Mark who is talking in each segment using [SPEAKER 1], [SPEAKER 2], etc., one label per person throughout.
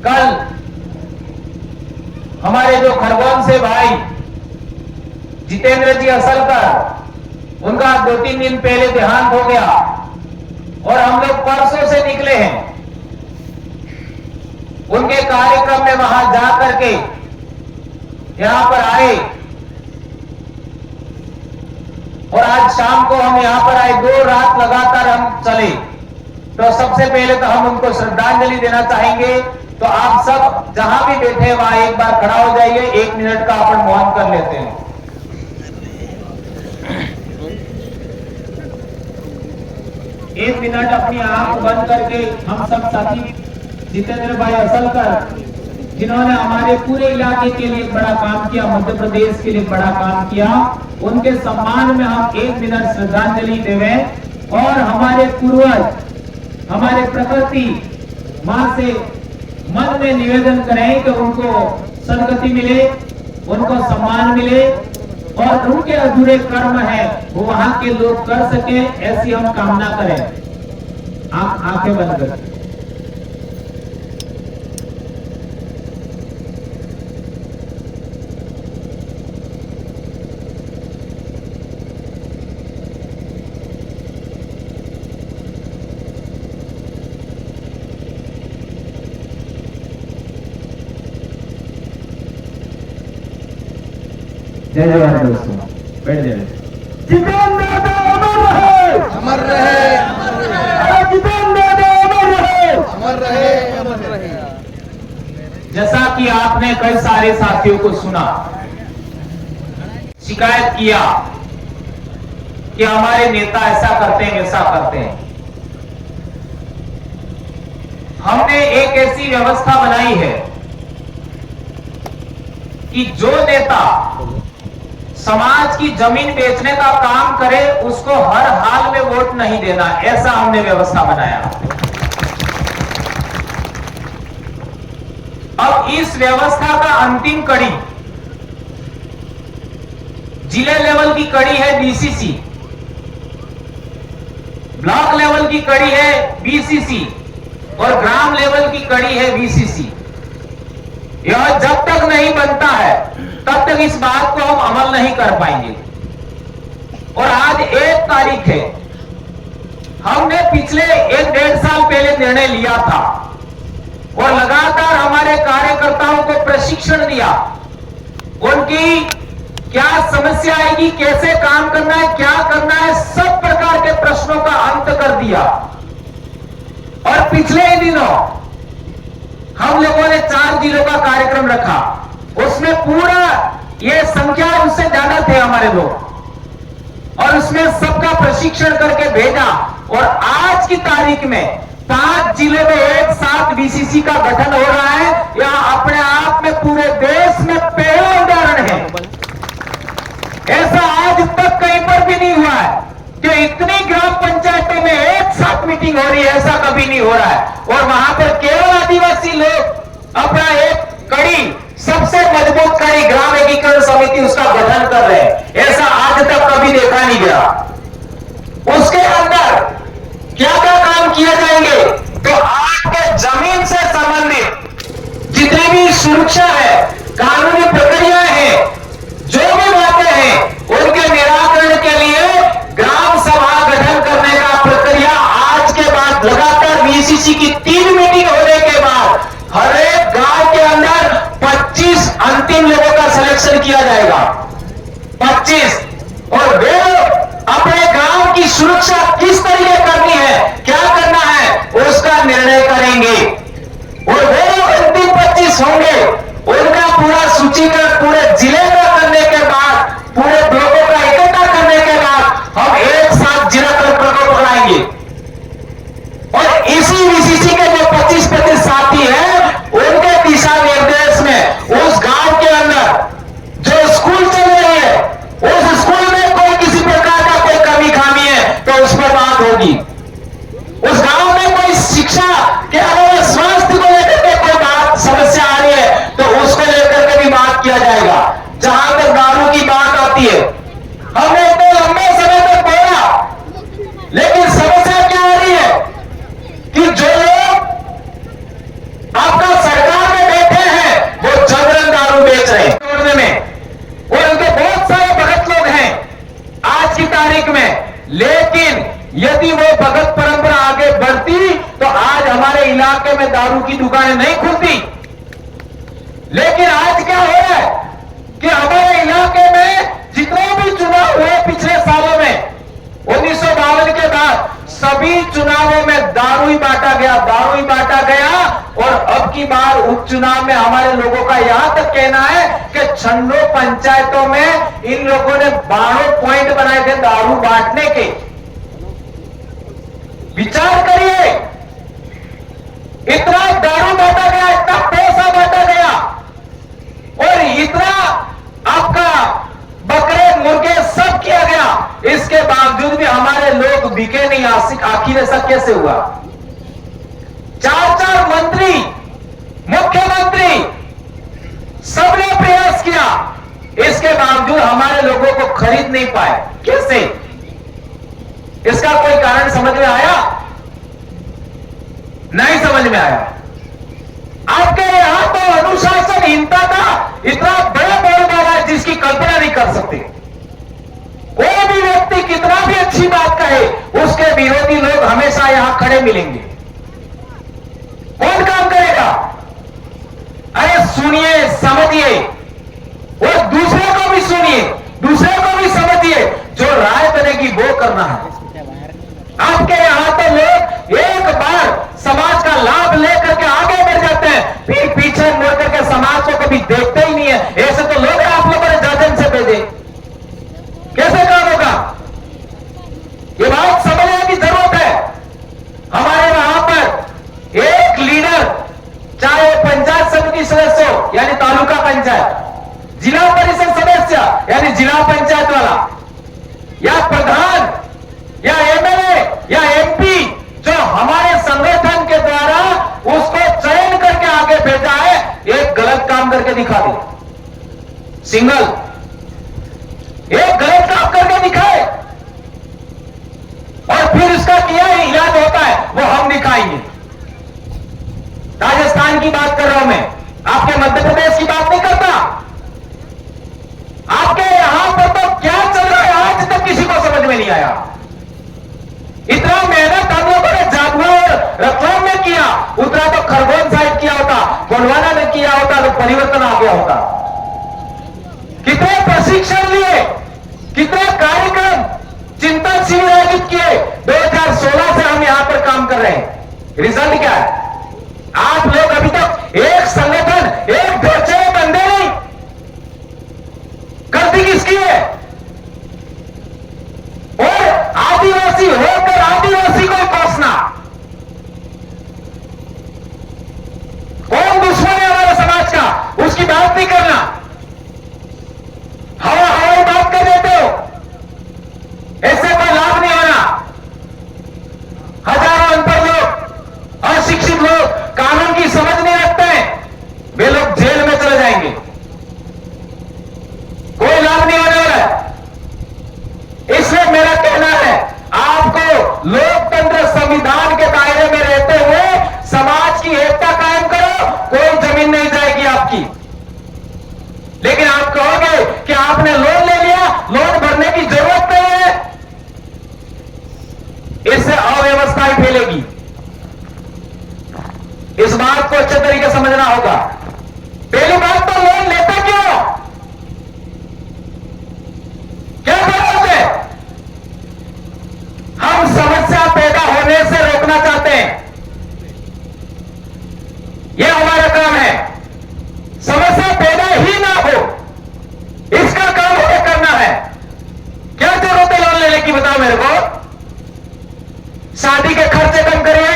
[SPEAKER 1] कल हमारे जो खरगोन से भाई जितेंद्र जी असलकर, उनका 2-3 दिन पहले देहांत हो गया और हम लोग परसों से निकले हैं उनके कार्यक्रम में वहां जा करके यहां पर आए और आज शाम को हम यहां पर आए। 2 रात लगातार हम चले। तो सबसे पहले तो हम उनको श्रद्धांजलि देना चाहेंगे। तो आप सब जहां भी बैठे हैं वहां एक बार खड़ा हो जाइए, 1 मिनट का अपन मौन कर लेते हैं। एक मिनट अपनी आंख बंद करके हम सब साथी जितेंद्र भाई असलकर, जिन्होंने हमारे पूरे इलाके के लिए बड़ा काम किया, मध्य प्रदेश के लिए बड़ा काम किया, उनके सम्मान में हम 1 मिनट श्रद्धांजलि देवें और हमारे पूर्वज, हमारे प्रकृति मां से मन में निवेदन करें कि उनको सदगति मिले, उनको सम्मान मिले और उनके अधूरे कर्म है वो वहां के लोग कर सके, ऐसी हम कामना करें। आप आंखें बंद करें। जय जवान दोस्तों, बैठ जाए। जितेंद्र अमर रहे,
[SPEAKER 2] अमर रहे,
[SPEAKER 1] जितेंद्र अमर रहे,
[SPEAKER 2] अमर रहे, अमर रहे।
[SPEAKER 1] जैसा कि आपने कई सारे साथियों को सुना, शिकायत किया कि हमारे नेता ऐसा करते हैं वैसा करते हैं। हमने एक ऐसी व्यवस्था बनाई है कि जो नेता समाज की जमीन बेचने का काम करे उसको हर हाल में वोट नहीं देना, ऐसा हमने व्यवस्था बनाया। अब इस व्यवस्था का अंतिम कड़ी, जिले लेवल की कड़ी है बीसीसी, ब्लॉक लेवल की कड़ी है बीसीसी और ग्राम लेवल की कड़ी है वीसीसी। यह जब तक नहीं बनता है तब तक इस बात को हम अमल नहीं कर पाएंगे। और आज 1 तारीख है। हमने पिछले 1-1.5 साल पहले निर्णय लिया था और लगातार हमारे कार्यकर्ताओं को प्रशिक्षण दिया। उनकी क्या समस्या आएगी, कैसे काम करना है, क्या करना है, सब प्रकार के प्रश्नों का अंत कर दिया। और पिछले ही दिनों हम लोगों ने 4 जिलों का कार्यक्रम रखा। उसमें पूरा ये संख्या उससे ज्यादा थे हमारे लोग और उसमें सबका प्रशिक्षण करके भेजा। और आज की तारीख में 5 जिले में एक साथ बीसीसी का गठन हो रहा है। यह अपने आप में पूरे देश में पहला उदाहरण है। ऐसा आज तक कहीं पर भी नहीं हुआ है कि इतनी ग्राम पंचायतों में एक साथ मीटिंग हो रही है, ऐसा कभी नहीं हो रहा है। और वहां पर केवल आदिवासी लोग अपना एक कड़ी, सबसे मजबूत कड़ी ग्राम एकीकरण समिति उसका गठन कर रहे हैं। ऐसा आज तक कभी देखा नहीं गया। उसके अंदर क्या क्या काम किए जाएंगे, तो आपके जमीन से संबंधित जितनी भी सुरक्षा है, कानूनी प्रक्रियाएं हैं, जो भी बातें हैं, उनके निराकरण के लिए ग्राम सभा गठन करने का प्रक्रिया आज के बाद लगातार बीसीसी की 3 मीटिंग होने के बाद हर एक गांव के अंदर 25 अंतिम लोगों का सिलेक्शन किया जाएगा। 25 और वे अपने गांव की सुरक्षा किस तरीके करनी है, क्या करना है, उसका निर्णय करेंगे। और वे अंतिम 25 होंगे, उनका पूरा सूचीकरण पूरे जिले का करने के बाद, पूरे ब्लॉकों का इकट्ठा करने के बाद हम एक साथ जिला कलेक्टर को पकड़ाएंगे। और इसी बीसीसी के जो 25 साथी हैं, उनके दिशा निर्देश में उस गांव के अंदर जो स्कूल चल रही है, उस स्कूल में कोई किसी प्रकार का कोई कमी खामी है तो उस पर बात होगी। उस गांव में कोई शिक्षा के अलावा स्वास्थ्य को लेकर के कोई बात समस्या आ रही है तो उसको लेकर के भी बात किया जाएगा। जहां तक दारू की बात आती है, हमने इतने लंबे समय तक बोला, लेकिन समस्या क्या आ रही है कि जो हमारे इलाके में दारू की दुकानें नहीं खुलती। लेकिन आज क्या हो रहा है कि हमारे इलाके में जितने भी चुनाव हुए पिछले सालों में 1952 के बाद सभी चुनावों में दारू ही बांटा गया, दारू ही बांटा गया। और अब की बार उपचुनाव में हमारे लोगों का यहां तक कहना है कि 96 पंचायतों में इन लोगों ने 12 पॉइंट बनाए थे दारू बांटने के। विचार करिए, इतना दारू बांटा गया, इतना पैसा बांटा गया और इतना आपका बकरे मुर्गे सब किया गया, इसके बावजूद भी हमारे लोग बिके नहीं। आखिर ऐसा कैसे हुआ? 4 मंत्री, मुख्यमंत्री सबने प्रयास किया, इसके बावजूद हमारे लोगों को खरीद नहीं पाए। कैसे? इसका कोई कारण समझ में आया? नहीं समझ में आया। आपके यहां तो अनुशासनहीनता का इतना बड़ा बोलबाला है जिसकी कल्पना नहीं कर सकते। कोई भी व्यक्ति कितना भी अच्छी बात कहे, उसके विरोधी लोग हमेशा यहां खड़े मिलेंगे। कौन काम करेगा? अरे सुनिए, समझिए और दूसरे को भी सुनिए, दूसरे को भी समझिए, जो राय बनेगी वो करना है। आपके यहां तो लोग एक बार समाज का लाभ लेकर के आगे बढ़ जाते हैं, फिर पीछे मुड़ करके समाज को कभी देखते ही नहीं है। ऐसे तो लोग आप लोगों ने जाजन से भेजे, कैसे काम होगा? ये बात समझने की जरूरत है। हमारे वहां पर एक लीडर, चाहे पंचायत समिति सदस्य हो यानी तालुका पंचायत, जिला परिषद सदस्य यानी जिला पंचायत वाला, या प्रधान या एमएलए या एमपी, जो हमारे संगठन के द्वारा उसको चयन करके आगे भेजा है, एक गलत काम करके दिखा दे। सिंगल एक गलत काम करके दिखाए और फिर उसका किया ही इलाज होता है, वो हम दिखाएंगे। राजस्थान की बात कर रहा हूं मैं, आपके मध्य प्रदेश की बात नहीं करता। आपके यहां पर तो क्या चल रहा है आज तक किसी को समझ में नहीं आया। इतना मेहनत हम लोगों ने जागवा और रतलाम में किया, उतना तो खरगोन साइड किया होता, गोंडवाना में किया होता तो परिवर्तन आ गया होता। कितने प्रशिक्षण लिए, कितने कार्यक्रम, चिंतन शिविर आयोजित किए। 2016 से हम यहां पर काम कर रहे हैं। रिजल्ट क्या है? आप लोग अभी तक एक संगठन, एक ढोचे बंदे नहीं। गलती किसकी है? और आदिवासी होकर आदिवासी को कोसना। कौन दुश्मन है हमारे समाज का, उसकी बात नहीं करना। हवाई बात कर देते हो, ऐसे कोई लाभ नहीं होना। हजारों अनपढ़ लोग, अशिक्षित लोग, कानून की समझ नहीं रखते हैं, वे लोग जेल में चले जाएंगे। कोई लाभ नहीं होने वाला है। इसलिए मेरा कहना है, आपको लोकतंत्र संविधान के दायरे में रहते हुए समाज की एकता कायम करो। कोई जमीन नहीं जाएगी आपकी। लेकिन आप कहोगे कि आपने लोन ले लिया, लोन भरने की जरूरत नहीं है, इससे अव्यवस्था ही फैलेगी। इस बात को अच्छे तरीके से समझना होगा। पहली बात तो लोन लेते क्यों? क्या जरूरत है? हम समस्या पैदा होने से रोकना चाहते हैं, यह हमारा काम है। समस्या पैदा ही ना हो, इसका काम हमें करना है। क्या जरूरत है लोन लेने की, बताओ मेरे को। शादी के खर्चे कम करिए,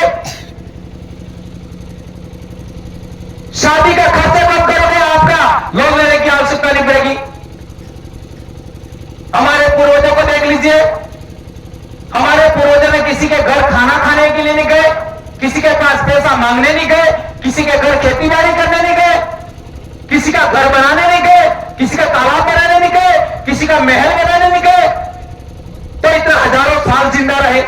[SPEAKER 1] शादी का खर्चा कम करोगे, आपका लोन लेने की आवश्यकता नहीं पड़ेगी। हमारे पूर्वजों को देख लीजिए, हमारे पूर्वजों ने किसी के घर खाना खाने के लिए नहीं गए, किसी के पास पैसा मांगने नहीं गए, किसी के घर खेती बाड़ी करने नहीं गए, किसी का घर बनाने नहीं गए, किसी का तालाब बनाने नहीं गए, किसी का महल बनाने नहीं गए, तो इतने हजारों साल जिंदा रहे।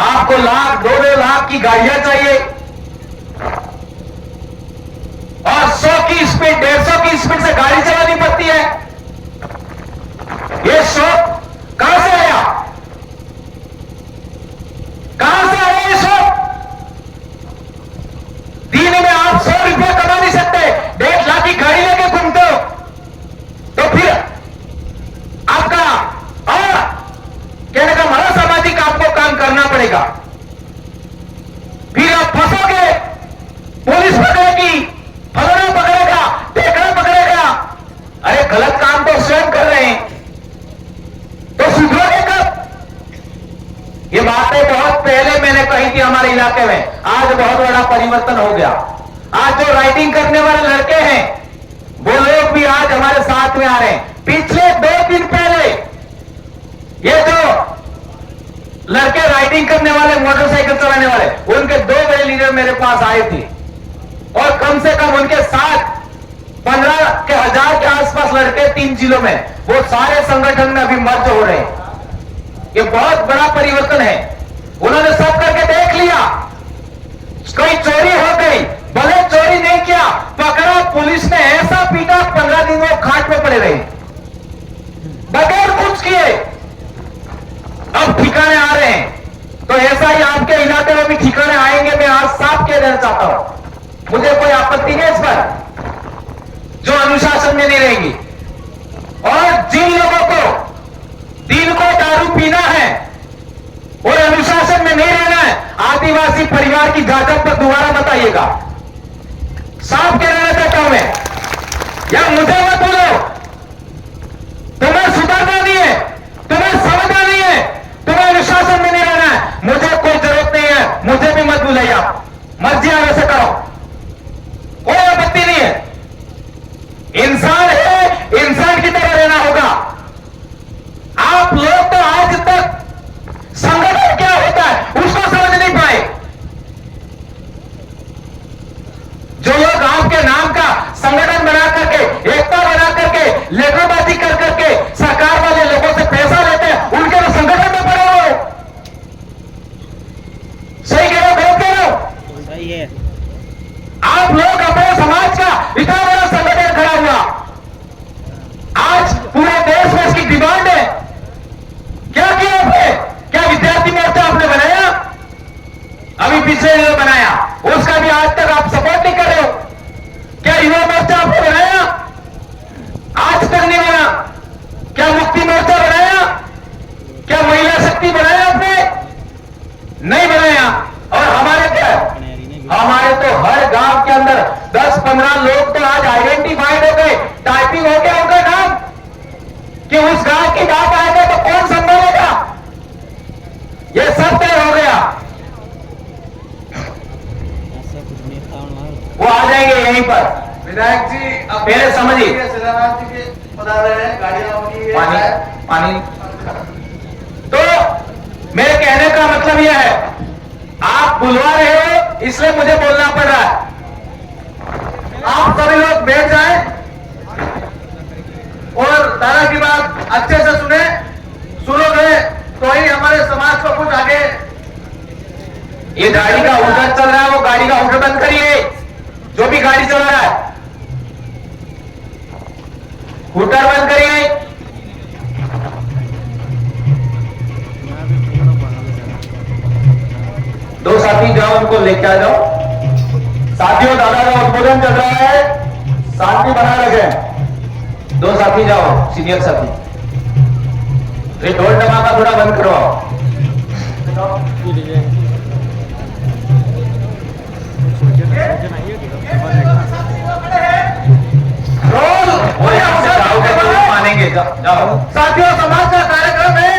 [SPEAKER 1] आपको लाख 2-2 लाख की गाड़ियां चाहिए और 100 की स्पीड 150 की स्पीड से गाड़ी चलानी पड़ती है। ये शौक कहां से आया? पड़ेगा। फिर आप फंसोगे, पुलिस पकड़ेगी, फलाना पकड़ेगा, टेकड़ा पकड़ेगा। अरे गलत काम तो स्वयं कर रहे हैं, तो सुधरोगे कब? ये बातें बहुत पहले मैंने कही थी हमारे इलाके में। आज बहुत बड़ा परिवर्तन हो गया। आज जो राइटिंग करने वाले लड़के हैं वो लोग भी आज हमारे साथ में आ रहे हैं। पिछले 2 दिन पहले ये जो लड़के राइडिंग करने वाले, मोटरसाइकिल चलाने वाले, उनके 2 बड़े लीडर मेरे पास आए थे और कम से कम उनके साथ 15,000 के आसपास लड़के 3 जिलों में, वो सारे संगठन में अभी मर्ज हो रहे हैं। ये बहुत बड़ा परिवर्तन है। उन्होंने सब करके देख लिया, कोई चोरी हो गई, भले चोरी नहीं किया, पकड़ा, पुलिस ने ऐसा पीटा, 15 दिन वो खाट में पड़े रहे बगैर कुछ किए। अब ठिकाने आ रहे हैं, तो ऐसा ही आपके इलाके में भी ठिकाने आएंगे। मैं आज साफ कह देना चाहता हूं, मुझे कोई आपत्ति नहीं इस पर, जो अनुशासन में नहीं रहेंगी। और जिन लोगों को दिन को दारू पीना है और अनुशासन में नहीं रहना है, आदिवासी परिवार की गाजर पर दोबारा बताइएगा। साफ कह देना चाहता हूं मैं, या मुझे मत बोलो, तुम्हें सुधरना नहीं है, तुम्हें समझना नहीं है, तुम्हें अनुशासन में नहीं रहना है, मुझे कोई जरूरत नहीं है, मुझे भी मत बुलाइए। आप मर्जी वैसे करो, कोई आपत्ति नहीं है। इंसान है, इंसान की तरह रहना होगा। आप लोग तो आज तक संगठन क्या होता है उसको समझ नहीं पाए। जो लोग आपके नाम का संगठन बना करके, एकता बना करके, लेटरबाजी कर करके सरकार वाले लोगों से पैसा लेते हैं, उनके तो संगठन में पड़े हो। सही कह रहे हो, गलत कह रहे हो?
[SPEAKER 2] सही है।
[SPEAKER 1] आप लोग अपने समाज का इतना बड़ा संगठन खड़ा हुआ, आज पूरे देश में इसकी डिमांड है। क्या किया आपने? क्या विद्यार्थी मोर्चा आपने बनाया? अभी पिछले दिनों बनाया, उसका भी आज तक आप सपोर्ट नहीं कर रहे हो। क्या युवा मोर्चा आपने बनाया? आज तक नहीं बना। क्या मुक्ति मोर्चा बनाया? क्या महिला शक्ति बनाया आपने? नहीं बनाया। और हमारे क्या, हमारे तो हर गांव के अंदर 10-15 लोग तो आज आइडेंटिफाइड हो गए, टाइपिंग हो गया उनका नाम, कि उस गांव की बात आएगा तो कौन संभालेगा। ये सब तय हो गया, वो आ जाएंगे यहीं पर।
[SPEAKER 3] विधायक जी अब
[SPEAKER 1] पहले समझिए,
[SPEAKER 3] शिलान्यास जी के बता रहे हैं, गाड़ियां होंगी,
[SPEAKER 1] पानी। तो मेरे कहने का मतलब यह है, आप बुलवा रहे हो इसलिए मुझे बोलना पड़ रहा है। आप सभी लोग बैठ जाएं और दादा की बात अच्छे से सुने। सुनोगे तो ही हमारे समाज को कुछ आगे। ये गाड़ी का हुटर चल रहा है, वो गाड़ी का हुटर बंद करिए। जो भी गाड़ी चला रहा है हुटर बंद करिए। दो साथी जाओ, उनको लेके आ जाओ। साथियों, दादा का उद्बोधन चल रहा है, शांति बना रखें। 2 साथी जाओ, सीनियर साथी। ये ढोल धमाका थोड़ा बंद करवाओ। मानेंगे, जाओ। साथियों, समाज का कार्यक्रम है,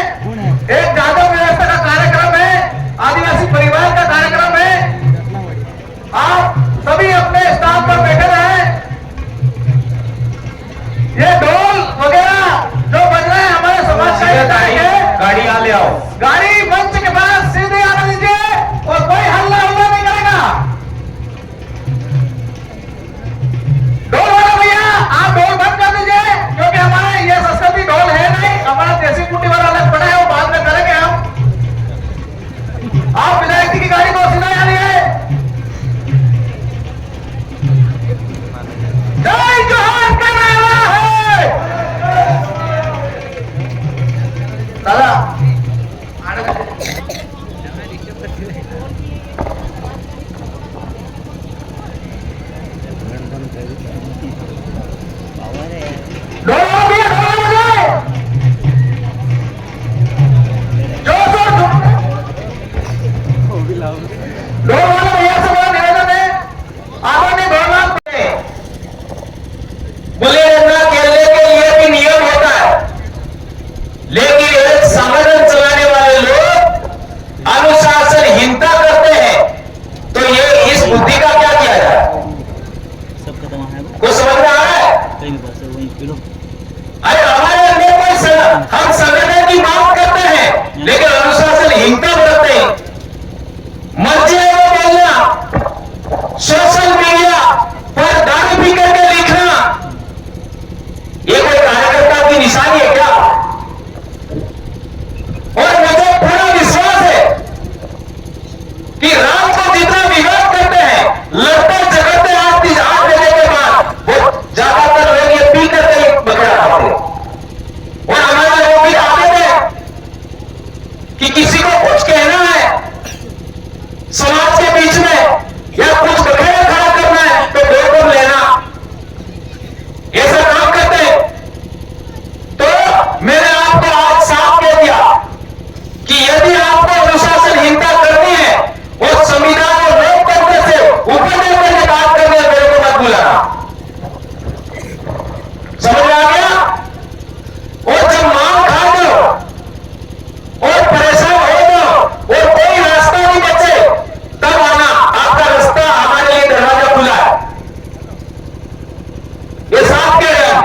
[SPEAKER 1] एक जादव व्यवस्था का कार्यक्रम है, आदिवासी परिवार का कार्यक्रम है। आप सभी अपने स्थान पर बैठे रहे। ये ढोल वगैरह जो बज रहे हैं हमारे समाज का है। गाड़ी आ ले आओ, गाड़ी मंच के पास सीधे आने दीजिए और कोई हल्ला हुआ नहीं करेगा। ढोल वाला भैया, आप ढोल बंद कर दीजिए, क्योंकि हमारे ये संस्कृति ढोल है नहीं। हमारा देसी कुटी वाला अलग पड़ा है, वो बाद में करेंगे हम। आप विधायक जी की गाड़ी को सीधा आनिए। जय जोहार का नारा है। दादा कि किसी को कुछ कहना है समाज के बीच में या कुछ बखेड़ा खड़ा करना है तो बेदम लेना, ऐसा काम करते हैं। तो मैंने आपको आज साफ कह दिया कि यदि आपको अनुशासनहीनता करनी है और संविधान और लोकतंत्र से ऊपर लेकर के बात करनी है, मेरे को मत बुलाना। समझ में आ गया? और जब मार खा दो और परेशान हो दो और कोई रास्ता नहीं बचे तब आना, आपका रास्ता हमारे लिए दरवाजा खुला है, ये साफ कह रहे हैं।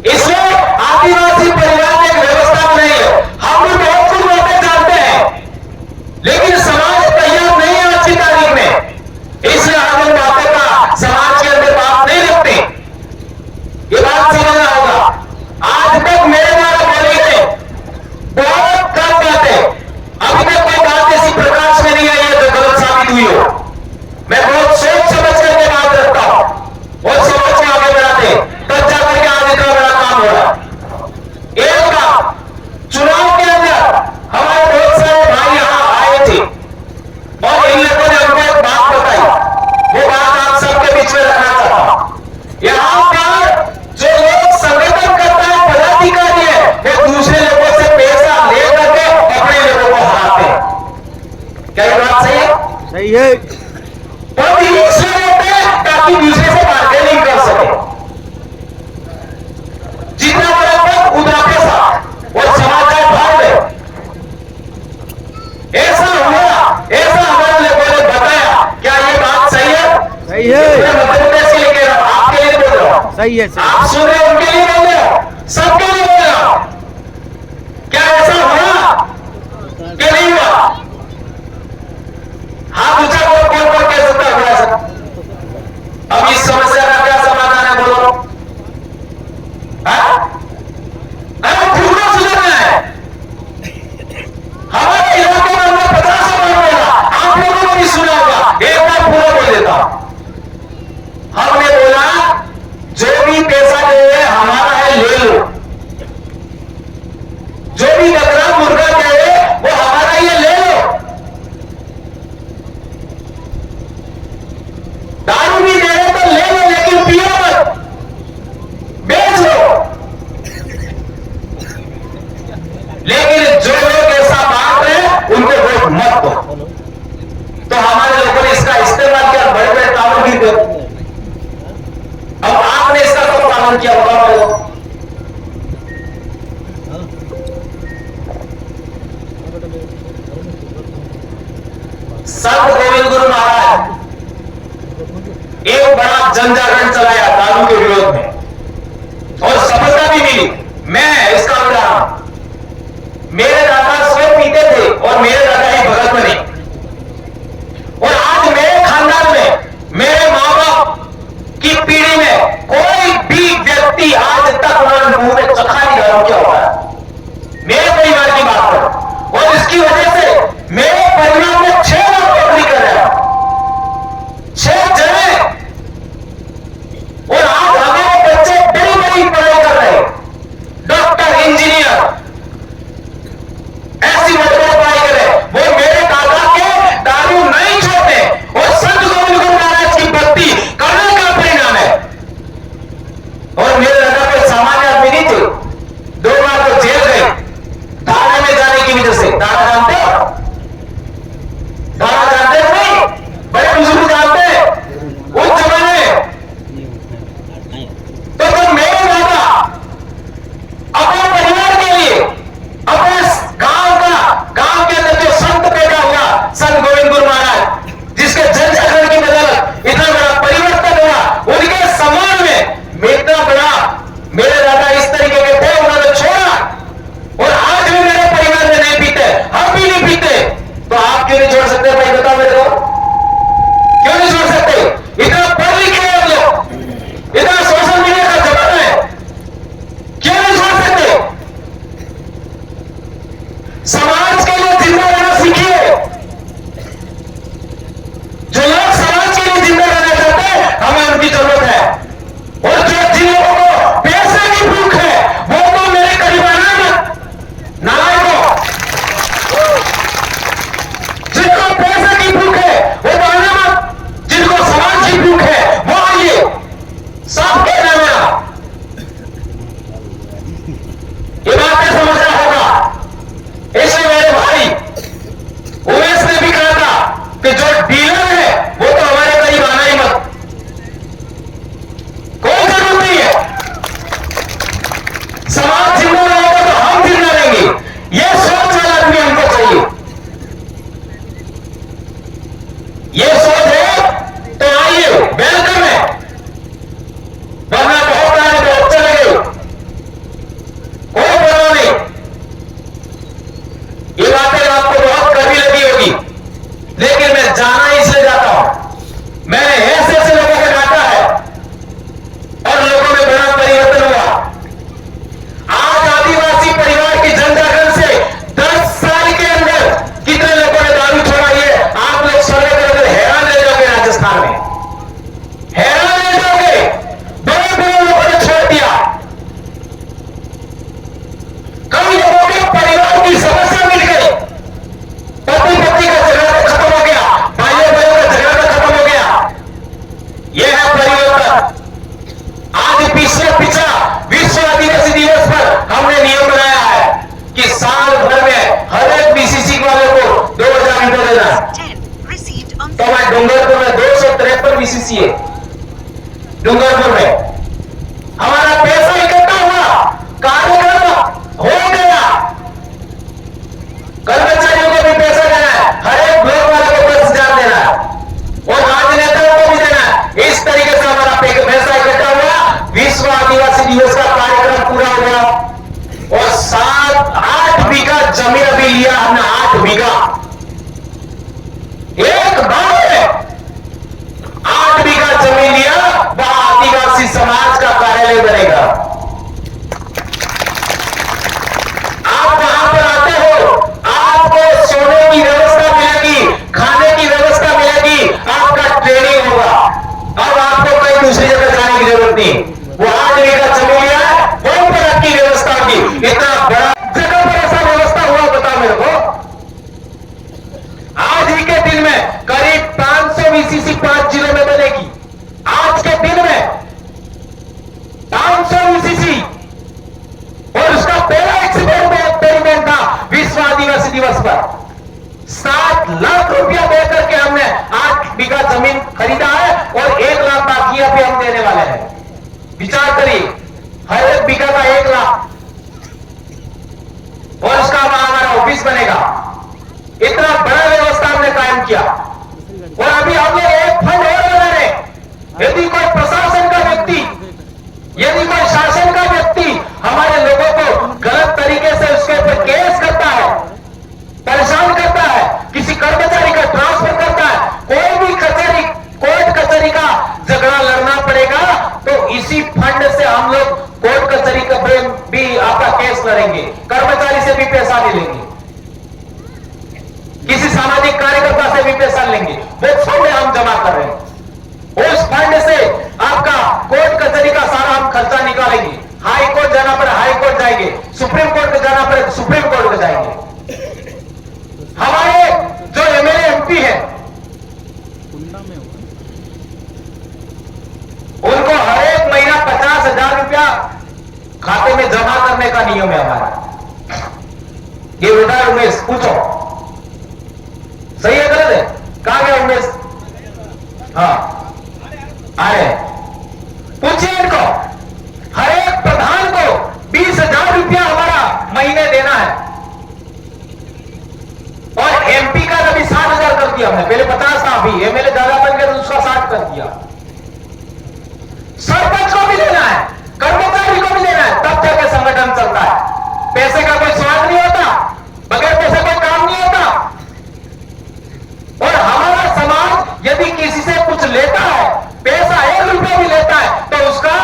[SPEAKER 1] इसलिए आदिवासी परिवार में एक व्यवस्था नहीं है। हम भी बहुत कुछ बातें जानते हैं लेकिन समाज तैयार नहीं है आज की तारीख में, इसलिए हम उन बातों का समाज के अंदर बात नहीं रखते। ये बात समझना होगा। आज तक मेरे द्वारा बोली गई बहुत कम बातें, अभी तक कोई बात ऐसी प्रकाश में नहीं आई है जो गलत साबित हुई हो। मैं बहुत सोच समझ करके बात करता हूं और समझ के आगे बढ़ाते, तब जाकर के आज इतना बड़ा काम हो रहा है। एक बात, चुनाव के अंदर हमारे बहुत सारे भाई यहां आए थे और इन लोगों ने हमको एक बात बताई, वो बात आप सबके बीच में रखना चाहता हूं। यहां पर जो लोग संगठन करता है, पदाधिकारी है, वो दूसरे लोगों से पैसा ले करके अपने लोगों को हराते हैं। क्या ये बात सही है?
[SPEAKER 2] सही है।
[SPEAKER 1] पद इसलिए होते हैं ताकि दूसरे से बार्गेनिंग कर सके, जितना बड़ा पद उतना पैसा और समाचार भाग में। ऐसा हुआ, ऐसा हमारे लोगों ने बताया। क्या ये बात सही है?
[SPEAKER 2] सही है।
[SPEAKER 1] मैं मध्य प्रदेश के लिए कह रहा हूं, आपके लिए बोल रहा हूं।
[SPEAKER 2] सही है।
[SPEAKER 1] आप सुन रहे हो, उनके लिए बोल रहे हो, सबके लिए बोल रहे हो। क्या ऐसा हुआ कि नहीं हुआ? हाथ ऊंचा करो, कौन कह सकता है? बोला सकता। अब इस समस्या का क्या समाधान है बोलो? खुद को सुधरना है। हमारे इलाके में हमने 50 बार बोला, आप लोगों ने भी सुना होगा, एक बार पूरा बोल देता हूं। हमने बोला जो भी पैसा दे हमारा है, ले लो। जो भी बकरा मुर्गा दे वो हमारा ही है, ले लो। दारू भी दे रहे तो ले लो, लेकिन पियो मत, बेच लो। लेकिन जो लोग ऐसा बात रहे उनको वोट मत दो। तो हमारे लोगों ने इसका इस्तेमाल किया, बड़े बड़े कानून भी दो। अब आपने इसका तो पालन किया होगा लोग। संत गोविंद गुरु महाराज एक बड़ा जन जागरण चलाया दारू के विरोध में और सफलता भी मिली। मैं इसका उदाहरण, मेरे दादा स्वयं पीते थे और मेरे दादा ही भगत बने, और आज मेरे खानदान में मेरे माँ बाप की पीढ़ी में कोई भी व्यक्ति आज तक उन्होंने मुंह में चखा नहीं डाला क्या होता है। मेरे परिवार की बात करो, और इसकी वजह से मेरे परिवार में 6 लोग नौकरी कर रहे हैं, 6 जने, और आज हमारे बच्चे बड़ी बड़ी पढ़ाई कर रहे हैं, डॉक्टर, इंजीनियर, ऐसी बड़ी पढ़ाई कर रहे हैं। वो मेरे दादा के दारू नहीं छोड़ते और संत गोविंद गुरु महाराज की भक्ति करने का परिणाम है। और मेरे दादा कोई सामान्य आदमी नहीं थे, 2 बार तो जेल गए थाने में जाने की वजह से। दादा जानते हो? दादा जानते हो नहीं? बड़े बुजुर्ग जानते हैं उस जमाने में। तो जब मेरे दादा अपने परिवार के लिए, अपने गांव के अंदर जो संत पैदा हुआ, संत गोविंद गुरु महाराज, जिसके जन जागरण की बदौलत इतना बड़ा परिवर्तन हुआ, उनके सम्मान में इतना बड़ा मेरे दादा इस तरीके के थे, उन्होंने छोड़ा। और आज भी मेरे परिवार में नहीं पीते, हम भी नहीं पीते। तो आप क्यों नहीं छोड़ सकते भाई, बताओ मेरे को, क्यों नहीं छोड़ सकते? इतना पढ़ लिखे हैं लोग, इतना सोशल मीडिया का जमाना है, क्यों नहीं छोड़ सकते? समाज के लिए जिंदा रहना सीखिए। जो लोग समाज के लिए जिंदा रहना चाहते हैं, हमें उनकी जरूरत है। और जो जिन लोगों को पैसे की भूख है, वो तो मेरे करीब आना मत, नालायकों। ये बातें आपको बहुत कड़वी लगी होगी, लेकिन मैं जाना इसलिए जाता हूं। मैंने ऐसे लोगों को डांटा है और लोगों में बड़ा परिवर्तन हुआ। आज आदिवासी परिवार की जनजागरण से 10 साल के अंदर कितने लोगों ने दारू छोड़ा, ये आप लोग सर्वे करोगे हैरान रह जाओगे। राजस्थान में हैरान रह जाओगे, बड़े बड़े लोगों ने छोड़ दिया। कई लोगों के परिवार की समस्या मिल गई, पति पत्नी का झगड़ा खत्म हो गया, भाइयों भाइयों का झगड़ा खत्म हो गया। यह है परिवर्तन। आज पिछला विश्व आदिवासी दिवस पर हमने नियम बनाया है कि साल भर में हर एक बीसीसी वाले को 2000 रुपये देना है। तो मैं डूंगरपुर में 253 बीसीसी है। डूंगरपुर में हमारा पैसा इकट्ठा हुआ, कार्यक्रम हो गया, कर्मचारियों को भी पैसा देना है, हर एक ब्लॉक वाले को 10,000 देना है और राजनेताओं को भी देना है। इस तरीके से हमारा पैसा इकट्ठा हुआ, विश्व आदिवासी दिवस का कार्यक्रम पूरा हुआ और 7-8 बीघा जमीन अभी लिया हमने, 8 बीघा एक बार में 8 बीघा जमीन लिया, वहां आदिवासी समाज का कार्यालय बनेगा। आप वहां पर आते हो, आपको सोने की व्यवस्था मिलेगी, खाने की व्यवस्था मिलेगी, आपका ट्रेनिंग होगा। अब आपको कहीं दूसरी जगह जाने की जरूरत नहीं। वो 8 बीघा जमीन लिया है, वहीं पर आपकी व्यवस्था होगी। इतना बड़ा जगह पर ऐसा व्यवस्था हुआ, बताओ मेरे को। आज ही के दिन में करीब 500 बीसीसी 5 जिलों में बनेगी। आज के दिन में 500 बीसीसी और उसका पहला एक्सपेरिमेंट था विश्व आदिवासी दिवस पर। 7 लाख रुपया देकर के हमने 8 बीघा जमीन खरीदा है और 1 लाख बाकी अभी हम देने वाले हैं। विचार करिए, हर एक बीघा का 1 लाख और उसका हमारा ऑफिस बनेगा। इतना बड़ा व्यवस्था हमने कायम किया और अभी हम लोग एक फंड और बना रहे। यदि कोई प्रशासन का व्यक्ति, यदि कोई शासन का व्यक्ति हमारे लोगों को गलत तरीके से उसके ऊपर केस करता है, परेशान करता है, किसी कर्मचारी का ट्रांसफर करता है, कोई भी कचहरी, कोर्ट कचहरी का झगड़ा लड़ना पड़ेगा, तो इसी फंड से हम लोग कोर्ट कचहरी का भी आपका केस लड़ेंगे, कर्मचारी से भी पैसा नहीं लेंगे, किसी सामाजिक कार्यकर्ता से भी पैसा लेंगे। वो फंड हम जमा कर रहे हैं। उस फंड से आपका कोर्ट कचहरी का सारा हम खर्चा निकालेंगे। हाई कोर्ट जाना पड़े हाई कोर्ट जाएंगे, सुप्रीम कोर्ट को जाना पड़े सुप्रीम कोर्ट को जाएंगे। हमारे जो एमएलए एमपी है उनको हर एक महीना 50,000 रुपया खाते में जमा करने का नियम है हमारा। ये बेटा उमेश पूछो, सही है गलत है? कहां गया उमेश? हाँ अरे पूछिए इनको। हर एक प्रधान को 20,000 रुपया हमारा महीने देना है और एमपी का अभी 60,000 कर दिया हमने। पहले 50 था, अभी एमएलए ज्यादा बन गया तो उसका 60 कर दिया। सरपंच को भी देना है, कर्मचारी को भी देना है, तब जाके संगठन चलता है। पैसे का कोई स्वाद नहीं होता, बगैर पैसे कोई काम नहीं होता। और हमारा समाज यदि किसी से कुछ लेता है, पैसा 1 रुपया भी लेता है, तो उसका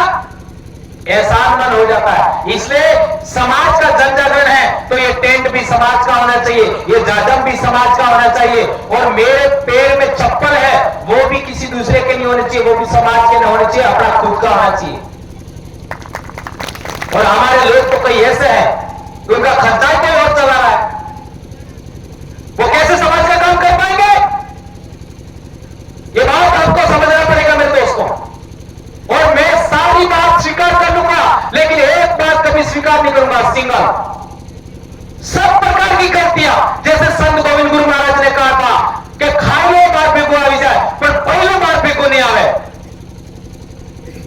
[SPEAKER 1] एहसानमंद हो जाता है। इसलिए समाज का जनजागरण है तो ये टेंट भी समाज का होना चाहिए, ये जाजम भी समाज का होना चाहिए और मेरे पैर में चप्पल है वो भी किसी दूसरे के नहीं होने चाहिए, वो भी समाज के नहीं होने चाहिए, अपना खुद का होना चाहिए। और हमारे लोग तो कई ऐसे हैं तो उनका खर्चा कोई और चला रहा है, वो कैसे समाज का काम कर पाएंगे? ये बात आपको समझना पड़ेगा मेरे दोस्तों। और मैं सारी बात स्वीकार कर लूंगा, लेकिन एक बात कभी स्वीकार नहीं करूंगा, सिंगल सब प्रकार की गलतियां, जैसे संत गोविंद गुरु महाराज ने कहा था कि खाइए बार बेगो आ जाए पर पहले बार बेगो नहीं आवे।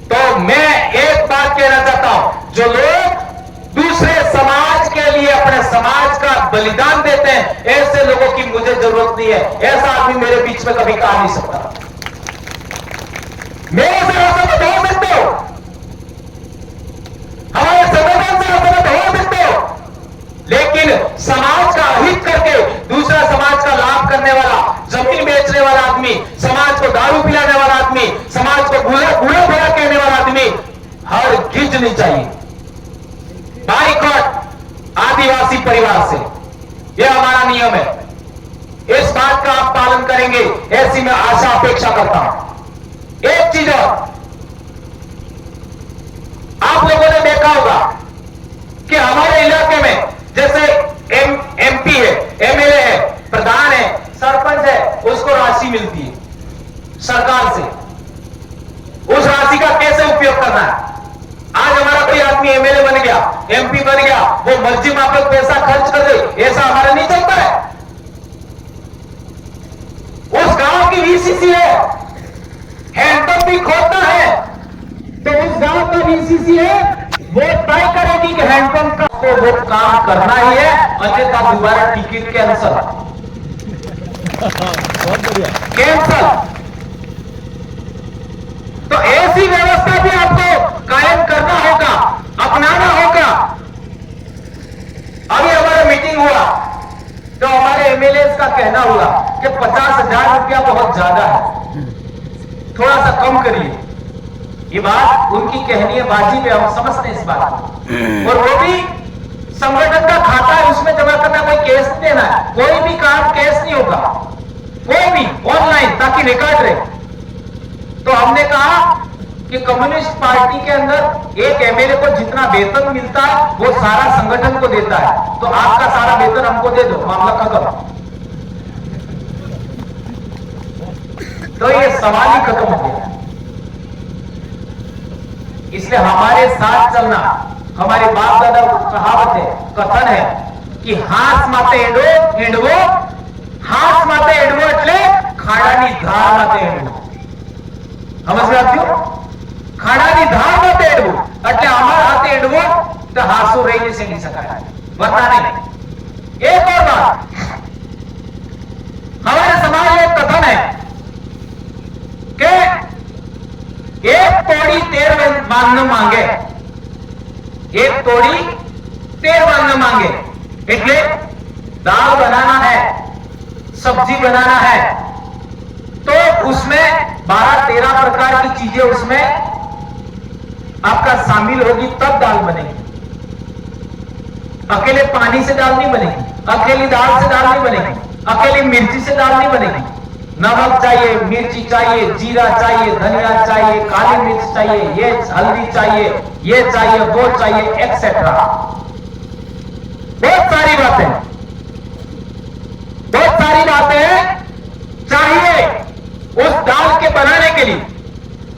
[SPEAKER 1] तो मैं एक बात कहना चाहता हूं, जो लोग दूसरे समाज के लिए अपने समाज का बलिदान देते हैं, ऐसे लोगों की मुझे जरूरत नहीं है। ऐसा आदमी मेरे बीच में कभी कहा नहीं सकता। मेरे से असहमत हो सकते हो, हमारे संगठन से असहमत हो सकते हो, लेकिन समाज का हित करते नियम है, इस बात का आप पालन करेंगे ऐसी मैं आशा अपेक्षा करता हूं। एक चीज और, आप लोगों ने देखा होगा कि हमारे इलाके में जैसे एमपी है, एमएलए है, प्रधान है, सरपंच है, उसको राशि मिलती है सरकार से। उस राशि का कैसे उपयोग करना है? आज हमारा कोई आदमी एमएलए बन गया, एमपी बन गया, वो मर्जी माफिक पैसा खर्च कर दे, ऐसा हमारा नहीं चलता है। उस गांव की वीसीसी है, हैंडपंप भी खोदना है तो उस गांव का वीसीसी है, वो तय करेगी कि हैंडपंप का तो वो काम करना ही है, अन्यथा दोबारा टिकट कैंसल। कैंसल। तो ऐसी व्यवस्था भी आपको कायम करना होगा, अपनाना होगा। अभी हमारा मीटिंग हुआ तो हमारे एमएलए का कहना हुआ कि 50,000 रुपया बहुत ज्यादा है, थोड़ा सा कम करिए। ये बात उनकी कहनी है, वाजिब है, हम समझते हैं इस बात को। और वो भी संगठन का खाता है, उसमें जमा करना, कोई कैश नहीं देना है, कोई भी काम कैश नहीं होगा, कोई भी ऑनलाइन, ताकि रिकॉर्ड रहे। तो हमने कहा कि कम्युनिस्ट पार्टी के अंदर एक एमएलए को जितना वेतन मिलता है वो सारा संगठन को देता है, तो आपका सारा वेतन हमको दे दो, मामला खत्म। तो ये सवाल ही खत्म हो गया। इसलिए हमारे साथ चलना, हमारे बाप दादा कहावत है, कथन है कि हाथ माते एंडवो, हाथ माते एंडवो એટલે ખાડાની ધાર માતે એંડવો। समझ में आती हो? ખાડાની ધાર માતે એંડવો એટલે અમારા હાથે એંડવો तो हासो रही से नहीं सका, वरना नहीं। एक और बात, हमारे समाज में एक कथन है कि एक तोड़ी 13 बांधना मांगे, एक तोड़ी 13 बांधना मांगे। એટલે दाल बनाना है, सब्जी बनाना है, तो उसमें 12-13 प्रकार की चीजें उसमें आपका शामिल होगी, तब दाल बनेगी। अकेले पानी से दाल नहीं बनेगी, अकेली दाल से दाल नहीं बनेगी, अकेली मिर्ची से दाल नहीं बनेगी। नमक चाहिए, मिर्ची चाहिए, जीरा चाहिए, धनिया चाहिए, काली मिर्च चाहिए, ये हल्दी चाहिए, ये चाहिए, वो चाहिए, एक्सेट्रा। बहुत सारी बातें, बहुत सारी बातें चाहिए उस दाल के बनाने के लिए।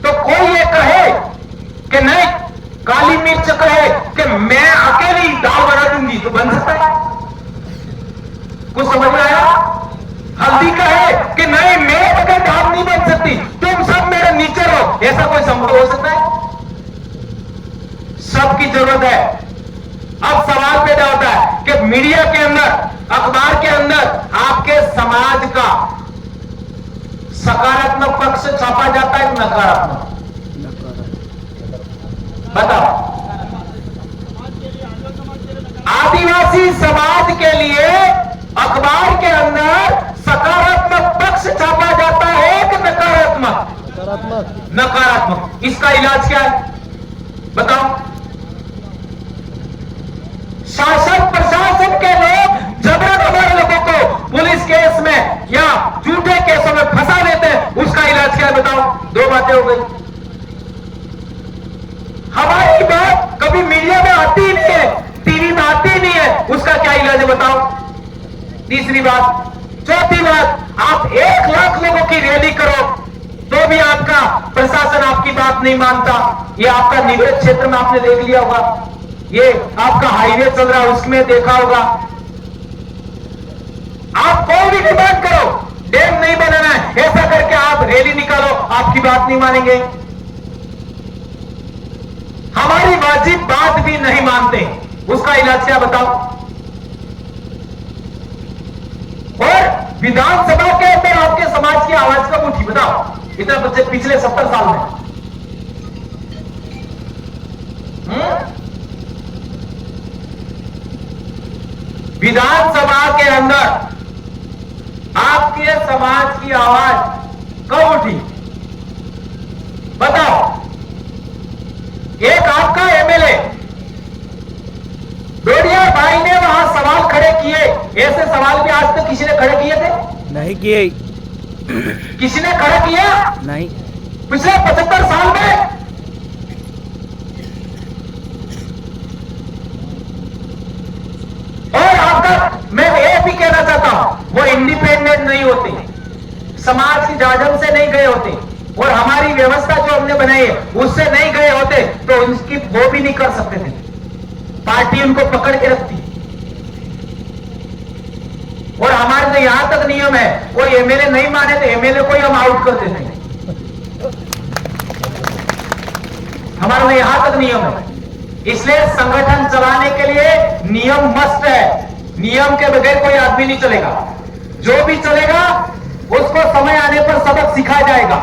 [SPEAKER 1] तो कोई ये कहे कि नहीं, काली मिर्च कहे कि मैं अकेली दाल बना दूंगी, तो बन सकता है? कुछ समझ में आया? हल्दी कहे कि नहीं, मेरे बगैर दाल नहीं बन सकती, तुम सब मेरे नीचे रहो, ऐसा कोई संभव हो सकता है? सबकी जरूरत है। अब सवाल पैदा होता है कि मीडिया के अंदर, अखबार के अंदर आपके समाज का सकारात्मक पक्ष छापा जाता है कि नकारात्मक? बताओ। आदिवासी समाज के लिए अखबार के अंदर सकारात्मक पक्ष छापा जाता है कि नकारात्मक? नकारात्मक। इसका इलाज क्या है बताओ? शासन प्रशासन के लोग जबरन हमारे लोगों को पुलिस केस में या झूठे केसों में फंसा देते हैं, उसका इलाज क्या है बताओ? दो बातें हो गई। हमारी बात कभी मीडिया में आती ही नहीं है, टीवी में आती ही नहीं है, उसका क्या इलाज है बताओ? तीसरी बात। चौथी बात, आप 1 लाख लोगों की रैली करो तो भी आपका प्रशासन आपकी बात नहीं मानता। ये आपका निवेश क्षेत्र में आपने देख लिया होगा, ये आपका हाईवे चल रहा है उसमें देखा होगा। आप कोई भी डिमांड करो, डैम नहीं बनाना है, ऐसा करके आप रैली निकालो, आपकी बात नहीं मानेंगे। हमारी वाजिब बात भी नहीं मानते, उसका इलाज क्या बताओ? और विधानसभा के अंदर आपके समाज की आवाज कब उठी बताओ? इतना बच्चे पिछले 70 साल में विधानसभा के अंदर आपके समाज की आवाज कब उठी बताओ? एक आपका एमएलए डोडिया भाई ने वहां सवाल खड़े किए? ऐसे सवाल भी आज तक किसी ने खड़े किए थे?
[SPEAKER 2] नहीं किए।
[SPEAKER 1] किसी ने खड़े किया
[SPEAKER 2] नहीं।
[SPEAKER 1] पिछले 75 साल में? और आपका मैं ये भी कहना चाहता हूं, वो इंडिपेंडेंट नहीं होते, समाज की जाजम से नहीं गए होते, और हमारी व्यवस्था जो हमने बनाई है उससे नहीं गए होते तो उनकी वो भी नहीं कर सकते थे। पार्टी उनको पकड़ के रखती। और हमारे तो यहां तक नियम है, कोई एमएलए नहीं माने तो एमएलए को ही हम आउट कर देते हैं। हमारे में यहां तक नियम है। इसलिए संगठन चलाने के लिए नियम मस्ट है। नियम के बगैर कोई आदमी नहीं चलेगा। जो भी चलेगा उसको समय आने पर सबक सिखाया जाएगा।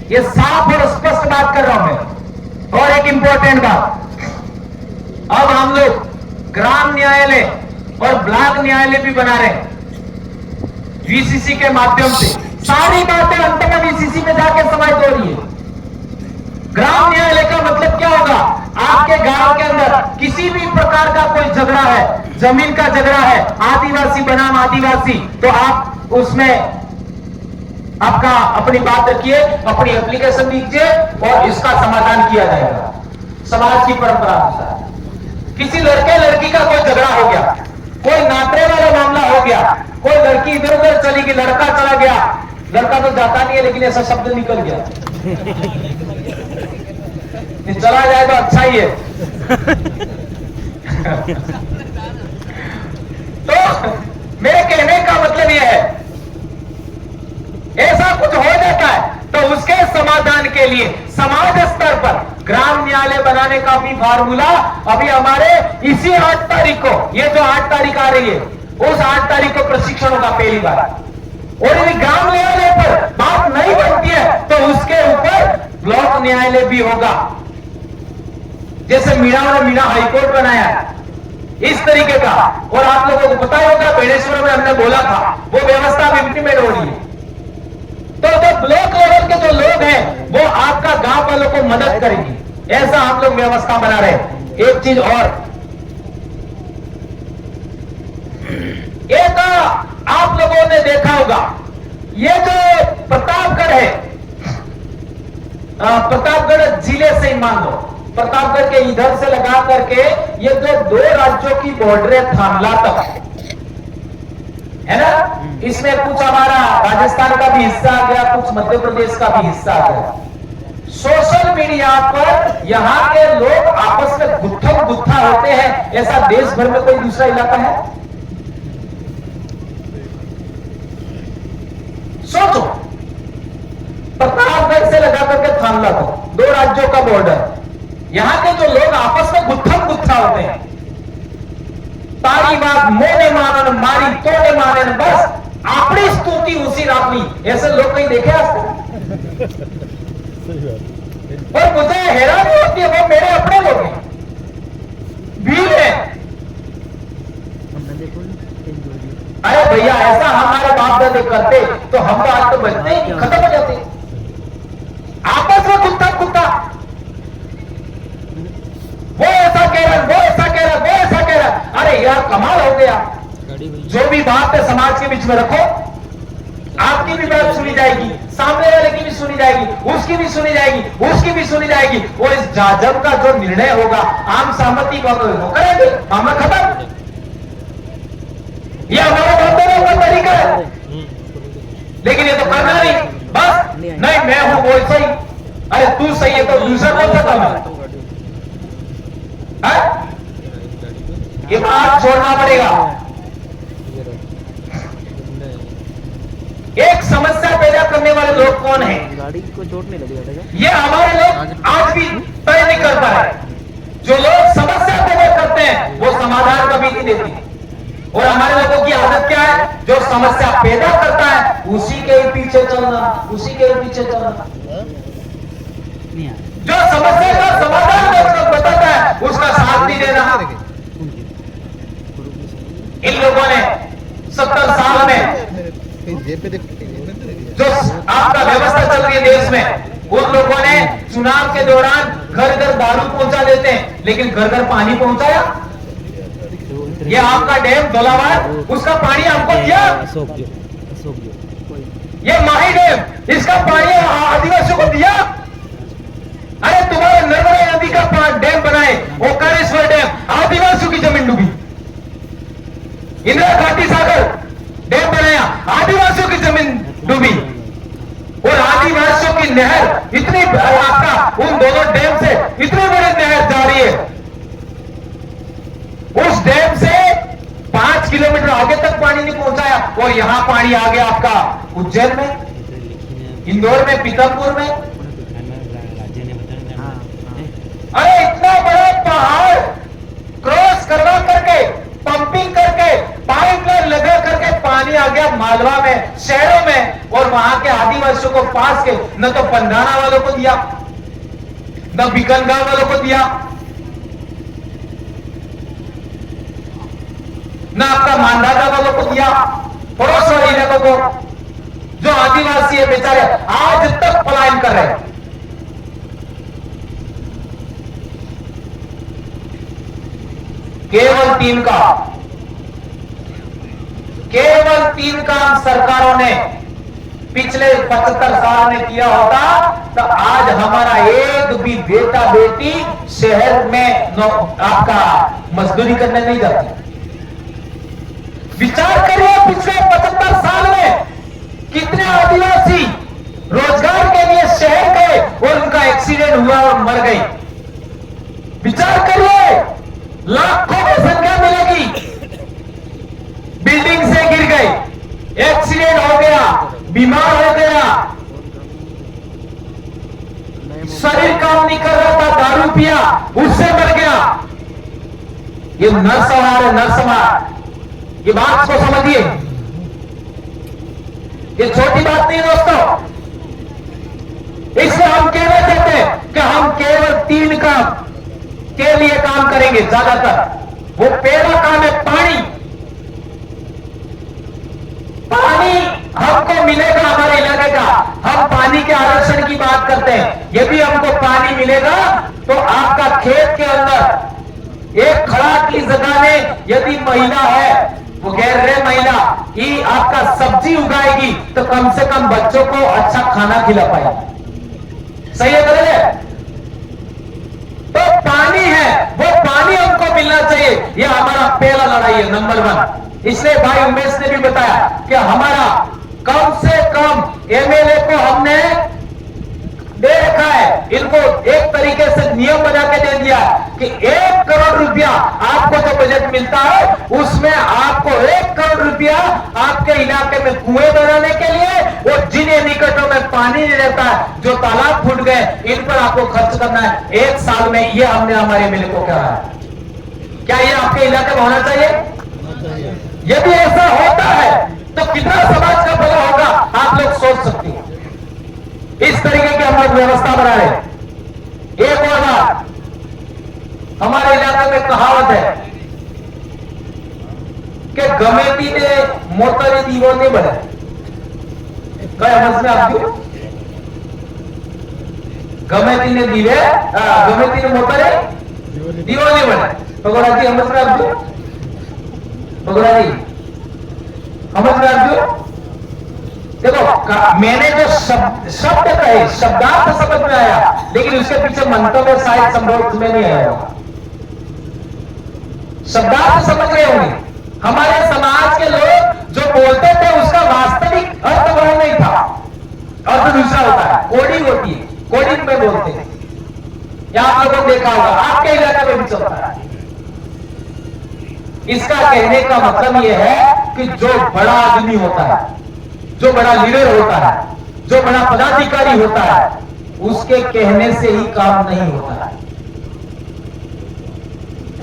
[SPEAKER 1] ये साफ और स्पष्ट बात कर रहा हूं मैं। और एक इंपॉर्टेंट बात, अब हम लोग ग्राम न्यायालय और ब्लॉक न्यायालय भी बना रहे हैं वीसीसी के माध्यम से। सारी बातें अंत में वीसीसी में जाके समाहित हो रही है। ग्राम न्यायालय का मतलब क्या होगा? आपके गांव के अंदर किसी भी प्रकार का कोई झगड़ा है, जमीन का झगड़ा है, आदिवासी बनाम आदिवासी, तो आप उसमें आपका अपनी बात रखिए, अपनी एप्लीकेशन दीजिए और इसका समाधान किया जाएगा समाज की परंपरा अनुसार। किसी लड़के लड़की का कोई झगड़ा हो गया, कोई नातरे वाला मामला हो गया, कोई लड़की इधर उधर चली गई, लड़का चला गया, लड़का तो जाता नहीं है लेकिन ऐसा शब्द निकल गया, चला जाए तो अच्छा ही है। तो मेरे कहने का मतलब यह है, ऐसा कुछ हो जाता है तो उसके समाधान के लिए समाज स्तर पर ग्राम न्यायालय बनाने का भी फार्मूला अभी हमारे इसी 8 तारीख को, ये जो 8 तारीख आ रही है, उस 8 तारीख को प्रशिक्षण होगा पहली बार। और यदि ग्राम न्यायालय पर बात नहीं बनती है तो उसके ऊपर ब्लॉक न्यायालय भी होगा। जैसे मीणा ने मीणा हाईकोर्ट बनाया है, इस तरीके का। और आप लोगों को पता होगा बेड़ेश्वर में हमने बोला था, वो व्यवस्था भी इंप्लीमेंट हो रही है। तो जो ब्लॉक लेवल के जो लोग हैं वो आपका गांव वालों को मदद करेंगे, ऐसा हम लोग व्यवस्था बना रहे हैं। एक चीज और, एक आप लोगों ने देखा होगा, ये जो प्रतापगढ़ है, प्रतापगढ़ जिले से ही मान लो, प्रतापगढ़ के इधर से लगा करके ये जो 2 राज्यों की बॉर्डर है थानला तक है ना, इसमें कुछ हमारा राजस्थान का भी हिस्सा आ गया, कुछ मध्य प्रदेश का भी हिस्सा आ गया। सोशल मीडिया पर यहाँ के लोग आपस में गुत्थम गुत्था होते हैं, ऐसा देश भर में कोई दूसरा इलाका है? सोचो, प्रतापगढ़ से लगा करके थानला तक 2 राज्यों का बॉर्डर, यहां के जो लोग आपस में गुत्थम गुत्था होते हैं, तारी बात मोने मानन मारी तोड़े मानन, बस अपनी स्तुति उसी राखनी, ऐसे लोग कहीं देखे आज तक? और मुझे हैरानी होती है, वो मेरे अपने लोग हैं, वीर हैं। अरे भैया, ऐसा हमारे बाप दादे करते तो हम तो आज तो बचते ही खत्म हो जाते। आपस में कुत्ता कुत्ता, वो ऐसा कह रहा, वो ऐसा कह रहा, वो ऐसा कह रहा। अरे यार कमाल हो गया। जो भी बात है समाज के बीच में रखो, आपकी भी बात सुनी जाएगी, सामने वाले की भी सुनी जाएगी, उसकी भी सुनी जाएगी, उसकी भी सुनी जाएगी, और इस जाजम का जो निर्णय होगा आम सहमति को करेंगे, मामला खत्म। ये हमारा बंदरों का तरीका है, लेकिन ये तो करना नहीं, बस नहीं मैं हूं वो सही, अरे तू सही है तो दूसरा कौन सा काम है? ये बात छोड़ना पड़ेगा। एक समस्या पैदा करने वाले लोग कौन है?
[SPEAKER 2] गाड़ी को चोट नहीं लगी?
[SPEAKER 1] ये हमारे लोग आज भी तय नहीं कर पा रहे। जो लोग समस्या पैदा करते हैं वो समाधान कभी नहीं देते, और हमारे लोगों की आदत क्या है? जो समस्या पैदा करता है उसी के ही पीछे चलना, उसी के ही पीछे चलना। जो समस्या का समाधान बताता है उसका साथ नहीं देना। इन लोगों ने 70 साल में जो आपका व्यवस्था चल रही है देश में, उन लोगों ने चुनाव के दौरान घर घर दारू पहुंचा देते हैं, लेकिन घर घर पानी पहुंचाया? ये आपका डैम धोलावार, उसका पानी हमको दिया।
[SPEAKER 2] अशोक जो
[SPEAKER 1] ये माही डैम, इसका पानी आदिवासियों को दिया। अरे तुम्हारे नर्मदा नदी का डैम बनाए, ओंकारेश्वर डैम, आदिवासियों की जमीन डूबी। इंदिरा घाटी सागर डैम बनाया, आदिवासियों की जमीन डूबी। और आदिवासियों की नहर इतनी, आपका उन दोनों डैम से इतनी बड़ी नहर जा रही है, उस डैम से 5 किलोमीटर आगे तक पानी नहीं पहुंचाया, और यहां पानी आ गया आपका उज्जैन में, इंदौर में, पीतमपुर में। अरे इतना बड़ा पहाड़ क्रॉस करवा करके, पंपिंग करके, पाइपलाइन लगा करके पानी आ गया मालवा में, शहरों में, और वहां के आदिवासियों को पास के न तो पंडाना वालों को दिया, न बीकनगांव वालों को दिया, न आपका मांधाता वालों को दिया, पड़ोस वाले इलाकों को। जो आदिवासी है बेचारे आज तक पलायन कर रहे हैं। केवल तीन काम सरकारों ने पिछले 75 साल में किया होता तो आज हमारा एक भी बेटा बेटी शहर में आपका मजदूरी करने नहीं जाती। विचार करिए पिछले 75 साल में कितने आदिवासी रोजगार के लिए शहर गए और उनका एक्सीडेंट हुआ और मर गए। विचार करिए, लाखों की संख्या मिलेगी, बिल्डिंग से गिर गए, एक्सीडेंट हो गया, बीमार हो गया, शरीर काम नहीं कर रहा था, दारू पिया, उससे मर गया। ये नरसंहार है, नरसंहार। ये बात को समझिए, ये छोटी बात नहीं दोस्तों। इसलिए हम कहना चाहते हैं कि हम केवल 3 काम के लिए काम करेंगे ज्यादातर। वो पहला काम है पानी। पानी हमको मिलेगा हमारे इलाके का, हम पानी के आरक्षण की बात करते हैं। यदि हमको पानी मिलेगा तो आपका खेत के अंदर एक खड़ा की जगह में यदि महिला है, वो गैर रहे महिला ये आपका सब्जी उगाएगी तो कम से कम बच्चों को अच्छा खाना खिला पाएगी। सही है गलत? तो पानी है, वो पानी हमको मिलना चाहिए। यह हमारा पहला लड़ाई है, नंबर 1। इसलिए भाई उमेश ने भी बताया कि हमारा कम से कम एमएलए को हमने दे रखा है, इनको एक तरीके से नियम बना के दे दिया कि 1 करोड़ रुपया आपको जो बजट मिलता है उसमें आपको 1 करोड़ रुपया आपके इलाके में कुएं बनाने के लिए और जिन निकटों में पानी नहीं रहता है, जो तालाब फूट गए, इन पर आपको खर्च करना है 1 साल में। ये हमने हमारे एमएलए को कहा है। क्या ये आपके इलाके में होना चाहिए? यदि ऐसा होता है तो कितना समाज का भला होगा आप लोग सोच सकते हैं। इस तरीके की हम लोग व्यवस्था बना रहे हैं। एक और बात, हमारे इलाके में कहावत है कि गमेती ने मोतरी दीवो नहीं बने। क्या समझ में आप क्यों? गमेती ने दीवे, गमेती ने मोतरे दीवो नहीं बने। भगवान जी समझ में आप क्यों? भगवान जी समझ में आप क्यों? देखो मैंने जो शब्द कहे, शब्दार्थ समझ में आया, लेकिन उसके पीछे मंतव्य शायद संभव में नहीं आया होगा। शब्दार्थ समझ रहे होंगे। हमारे समाज के लोग जो बोलते थे उसका वास्तविक अर्थ वह नहीं था, अर्थ दूसरा होता है, कोडिंग होती है, कोडिंग में बोलते हैं। या आप लोगों ने देखा होगा, आपके इलाके में भी चलता है। इसका कहने का मतलब यह है कि जो बड़ा आदमी होता है, जो बड़ा लीडर होता है, जो बड़ा पदाधिकारी होता है, उसके कहने से ही काम नहीं होता है।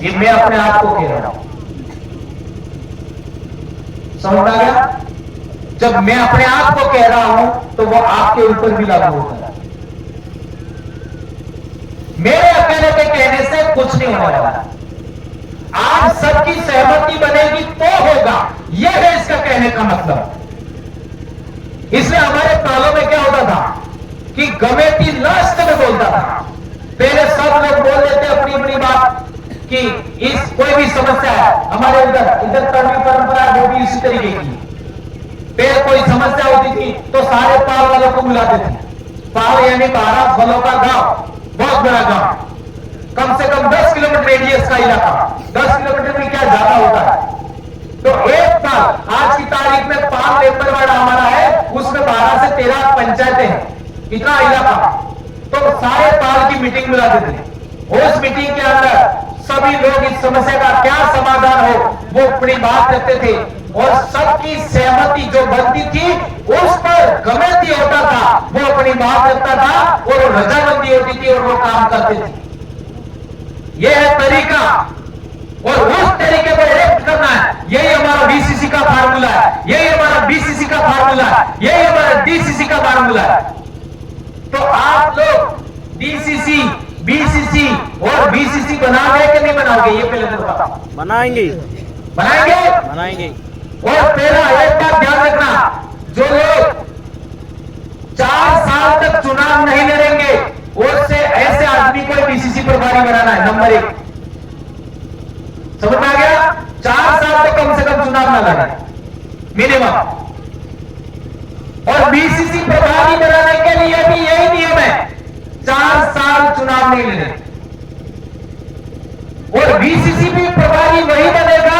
[SPEAKER 1] ये मैं अपने आप को कह रहा हूं, समझ आ गया? जब मैं अपने आप को कह रहा हूं तो वो आपके ऊपर भी लागू होता है। मेरे अकेले के कहने से कुछ नहीं होने वाला। आज सबकी सहमति बनेगी तो होगा, यह है इसका कहने का मतलब। इसलिए हमारे तालों में क्या होता था कि गमेती लास्ट में बोलता था। पहले सब लोग बोल देते अपनी अपनी बात कि इस कोई भी समस्या है हमारे इधर तर्मी परंपरा वो भी इसी तरीके की। फिर कोई समस्या होती थी तो सारे पाल वालों को बुलाते थे। पाल यानी 12 फलों का गांव, बहुत बड़ा गांव, कम से कम 10 किलोमीटर रेडियस का इलाका। 10 किलोमीटर में क्या ज्यादा होता है। तो एक पाल, आज की तारीख में पाल लेबर वार्ड हमारा है, उसमें 12 से 13 पंचायतें हैं, इतना इलाका। तो सारे पाल की मीटिंग बुलाते थे। उस मीटिंग के अंदर सभी लोग इस समस्या का क्या समाधान हो वो अपनी बात रखते थे और सबकी सहमति जो बनती थी उस पर गलती होता था वो अपनी बात रखता था और रजामंदी होती थी और वो काम करते थे। यह है तरीका और उस तरीके को एडप्ट करना है। यही हमारा बीसीसी का फार्मूला है, यही हमारा बीसीसी का फार्मूला है, यही हमारा डीसीसी का फार्मूला है। तो आप लोग डीसीसी, बीसीसी और बीसीसी बनाओगे कि नहीं बनाओगे, ये पहले तो बताओ।
[SPEAKER 2] बनाएंगे
[SPEAKER 1] बनाएंगे।
[SPEAKER 2] बनाएंगे।
[SPEAKER 1] और पहला एक बात ध्यान रखना, जो लोग 4 साल तक चुनाव नहीं लड़ेंगे उससे ऐसे आदमी को बीसीसी प्रभारी बनाना है। नंबर 1, समझ में आ गया। 4 साल तक कम से कम चुनाव न लड़े मिनिमम। और बीसीसी प्रभारी बनाने के लिए भी यही नियम है, 4 साल चुनाव नहीं लड़े। और बीसीसी भी प्रभारी वही बनेगा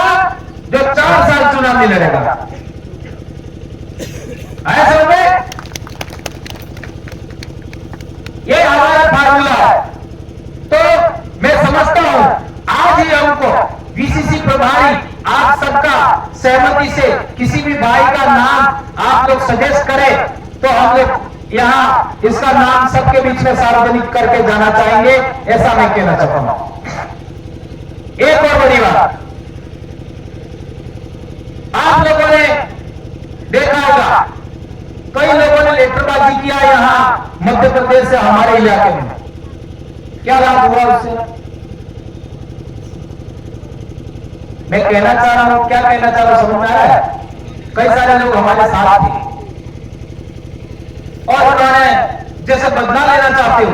[SPEAKER 1] जो 4 साल चुनाव नहीं लड़ेगा। ऐसे में ये हमारा फार्मूला है। तो मैं समझता हूं आज ही हमको बीसीसी प्रभारी आप सबका सहमति से किसी भी भाई का नाम आप लोग सजेस्ट करें तो हम लोग यहां इसका नाम सबके बीच में सार्वजनिक करके जाना चाहेंगे, ऐसा मैं कहना चाहता हूं। एक और बड़ी बात, आप लोगों ने देखा होगा कई लोगों ने लेटरबाजी किया यहां मध्य प्रदेश से हमारे इलाके में। क्या लाभ हुआ उससे? मैं कहना चाह रहा हूं, क्या कहना चाह रहा हूं समझ में आ रहा है? कई सारे लोग हमारे साथ थे और उन्होंने जैसे बदला लेना चाहते हो,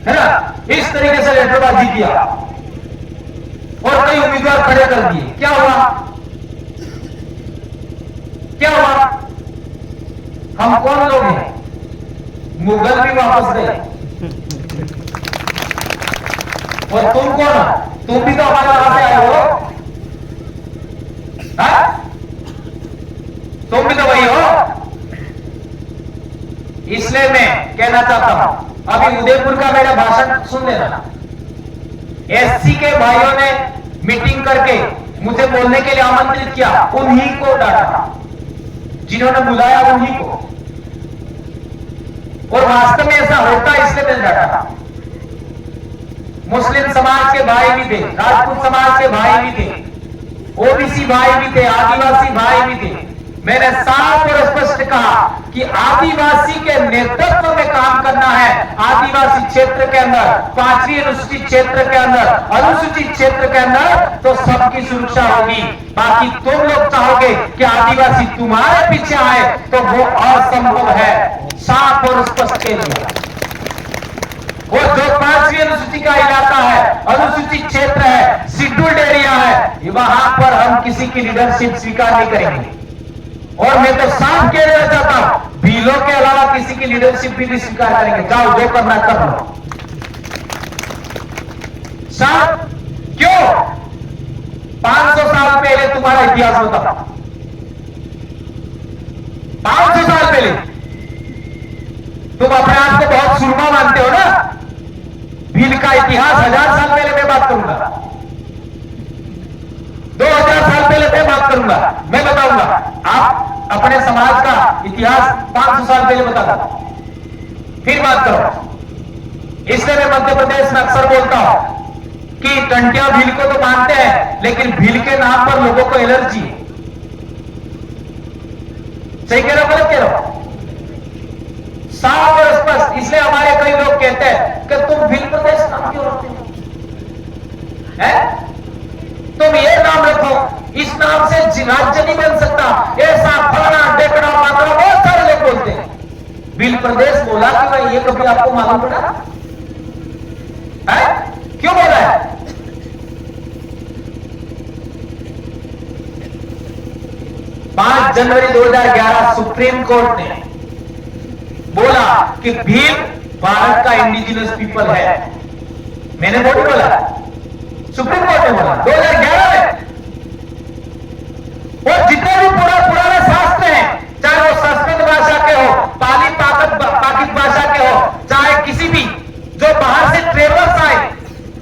[SPEAKER 1] है ना, इस तरीके से लेटरबाजी किया और कई उम्मीदवार खड़े कर दिए। क्या हुआ? क्या हुआ? हम कौन लोग हैं? मुगल भी वापस गए और तुम कौन हो? तुम भी तो हमारे वहां से आए हो, हा? तुम भी तो वही हो। इसलिए मैं कहना चाहता हूं, अभी उदयपुर का मेरा भाषण सुन लेना। एससी के भाइयों ने मीटिंग करके मुझे बोलने के लिए आमंत्रित किया, उन्हीं को डांटा, जिन्होंने बुलाया उन्हीं को। और वास्तव में ऐसा होता है, इसलिए मैंने डांटा। मुस्लिम समाज के भाई भी थे, राजपूत समाज के भाई भी थे, ओबीसी भाई भी थे, आदिवासी भाई भी थे। मैंने साफ और स्पष्ट कहा कि आदिवासी के नेतृत्व में काम करना है। आदिवासी क्षेत्र के अंदर, 5वीं अनुसूचित क्षेत्र के अंदर, अनुसूचित क्षेत्र के अंदर तो सबकी सुरक्षा होगी। बाकी तुम लोग चाहोगे कि आदिवासी तुम्हारे पीछे आए तो वो असंभव है। साफ और स्पष्ट कह दिया। वो जो 5वीं अनुसूची का इलाका है, अनुसूचित क्षेत्र है, शेड्यूल्ड एरिया है, वहां पर हम किसी की लीडरशिप स्वीकार नहीं करेंगे। और मैं तो साफ कह देना चाहता हूं, भीलों के अलावा किसी की लीडरशिप भी नहीं स्वीकार करेंगे। जाओ जो करना कर लो। साफ क्यों? 500 साल पहले तुम्हारा इतिहास बताओ। 500 साल पहले तुम अपने आप को बहुत सुरमा मानते हो ना। भील का इतिहास 1000 साल पहले मैं बात करूंगा, 2000 साल पहले मैं बात करूंगा, मैं बताऊंगा। आप अपने समाज का इतिहास 500 साल पहले बता दो, फिर बात करो। इसलिए मैं मध्य प्रदेश में अक्सर बोलता हूं कि टंटिया भील को तो मानते हैं, लेकिन भील के नाम पर लोगों को एलर्जी है। सही कह रहा हूं, गलत कह रहा हूं? साफ और स्पष्ट। इसलिए हमारे कई लोग कहते हैं कि तुम भील प्रदेश नाम क्यों रखते हो? तुम ये नाम रखो, इस नाम से राज्य नहीं बन सकता, ऐसा फलाना टेकड़ा मात्रा बहुत सारे लोग बोलते हैं। भील प्रदेश बोला कि भाई ये कभी आपको मालूम पड़ा है? क्यों बोला है? 5 जनवरी 2011 सुप्रीम कोर्ट ने बोला कि भील भारत का इंडिजिनस पीपल है। मैंने बोला, सुप्रीम कोर्ट ने बोला 2011 में। और जितने भी पुराने शास्त्र हैं, चाहे वो संस्कृत भाषा के हो, पाली पाकित भाषा के हो, चाहे किसी भी जो बाहर से ट्रेवलर्स आए,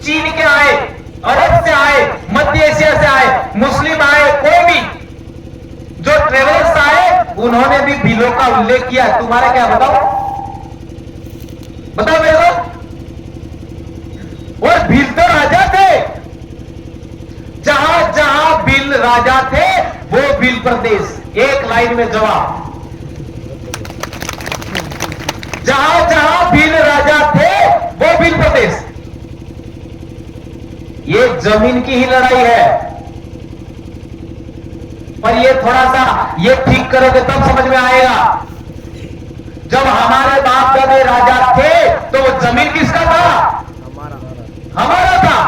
[SPEAKER 1] चीन के आए, अरब से आए, मध्य एशिया से आए, मुस्लिम आए, कोई भी जो ट्रेवलर्स आए, उन्होंने भी भीलों का उल्लेख किया। तुम्हारा क्या बताओ मेरे को। और भील तो राजा थे, जहां जहां भील राजा थे वो भील प्रदेश। एक लाइन में जवाब, जहां जहां भील राजा थे वो भील प्रदेश। ये जमीन की ही लड़ाई है, पर ये थोड़ा सा ये ठीक करोगे तब समझ में आएगा। जब हमारे बाप दादे राजा थे तो वो जमीन किसका था? हमारा था।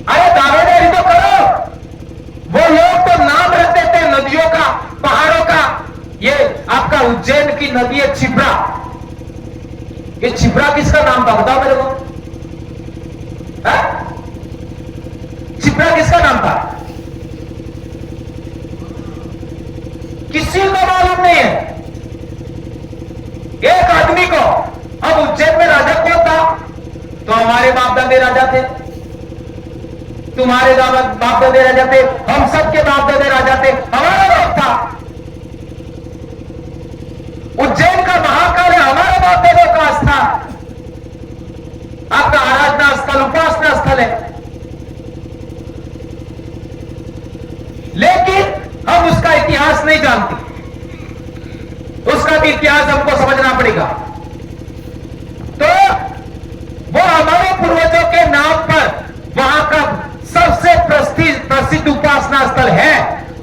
[SPEAKER 1] अरे दावेदारी तो करो। वो लोग तो नाम रख देते हैं नदियों का, पहाड़ों का। ये आपका उज्जैन की नदी है छिप्रा। ये छिप्रा किसका नाम था बताओ मेरे को। छिप्रा किसका नाम था? किसी को मालूम नहीं है, एक आदमी को। अब उज्जैन में राजा कौन था? तो हमारे बाप दादे राजा थे, तुम्हारे बाप दादे राजा थे, हम सबके बाप दादे राजा थे, हमारा बाप था। उज्जैन का महाकाल है हमारे बाप दादों का स्थान, आपका आराधना स्थल, उपासना स्थल है। लेकिन हम उसका इतिहास नहीं जानते, उसका भी इतिहास हमको समझना पड़ेगा। तो वो हमारे पूर्वजों के नाम पर वहां का सबसे प्रसिद्ध उपासना स्थल है।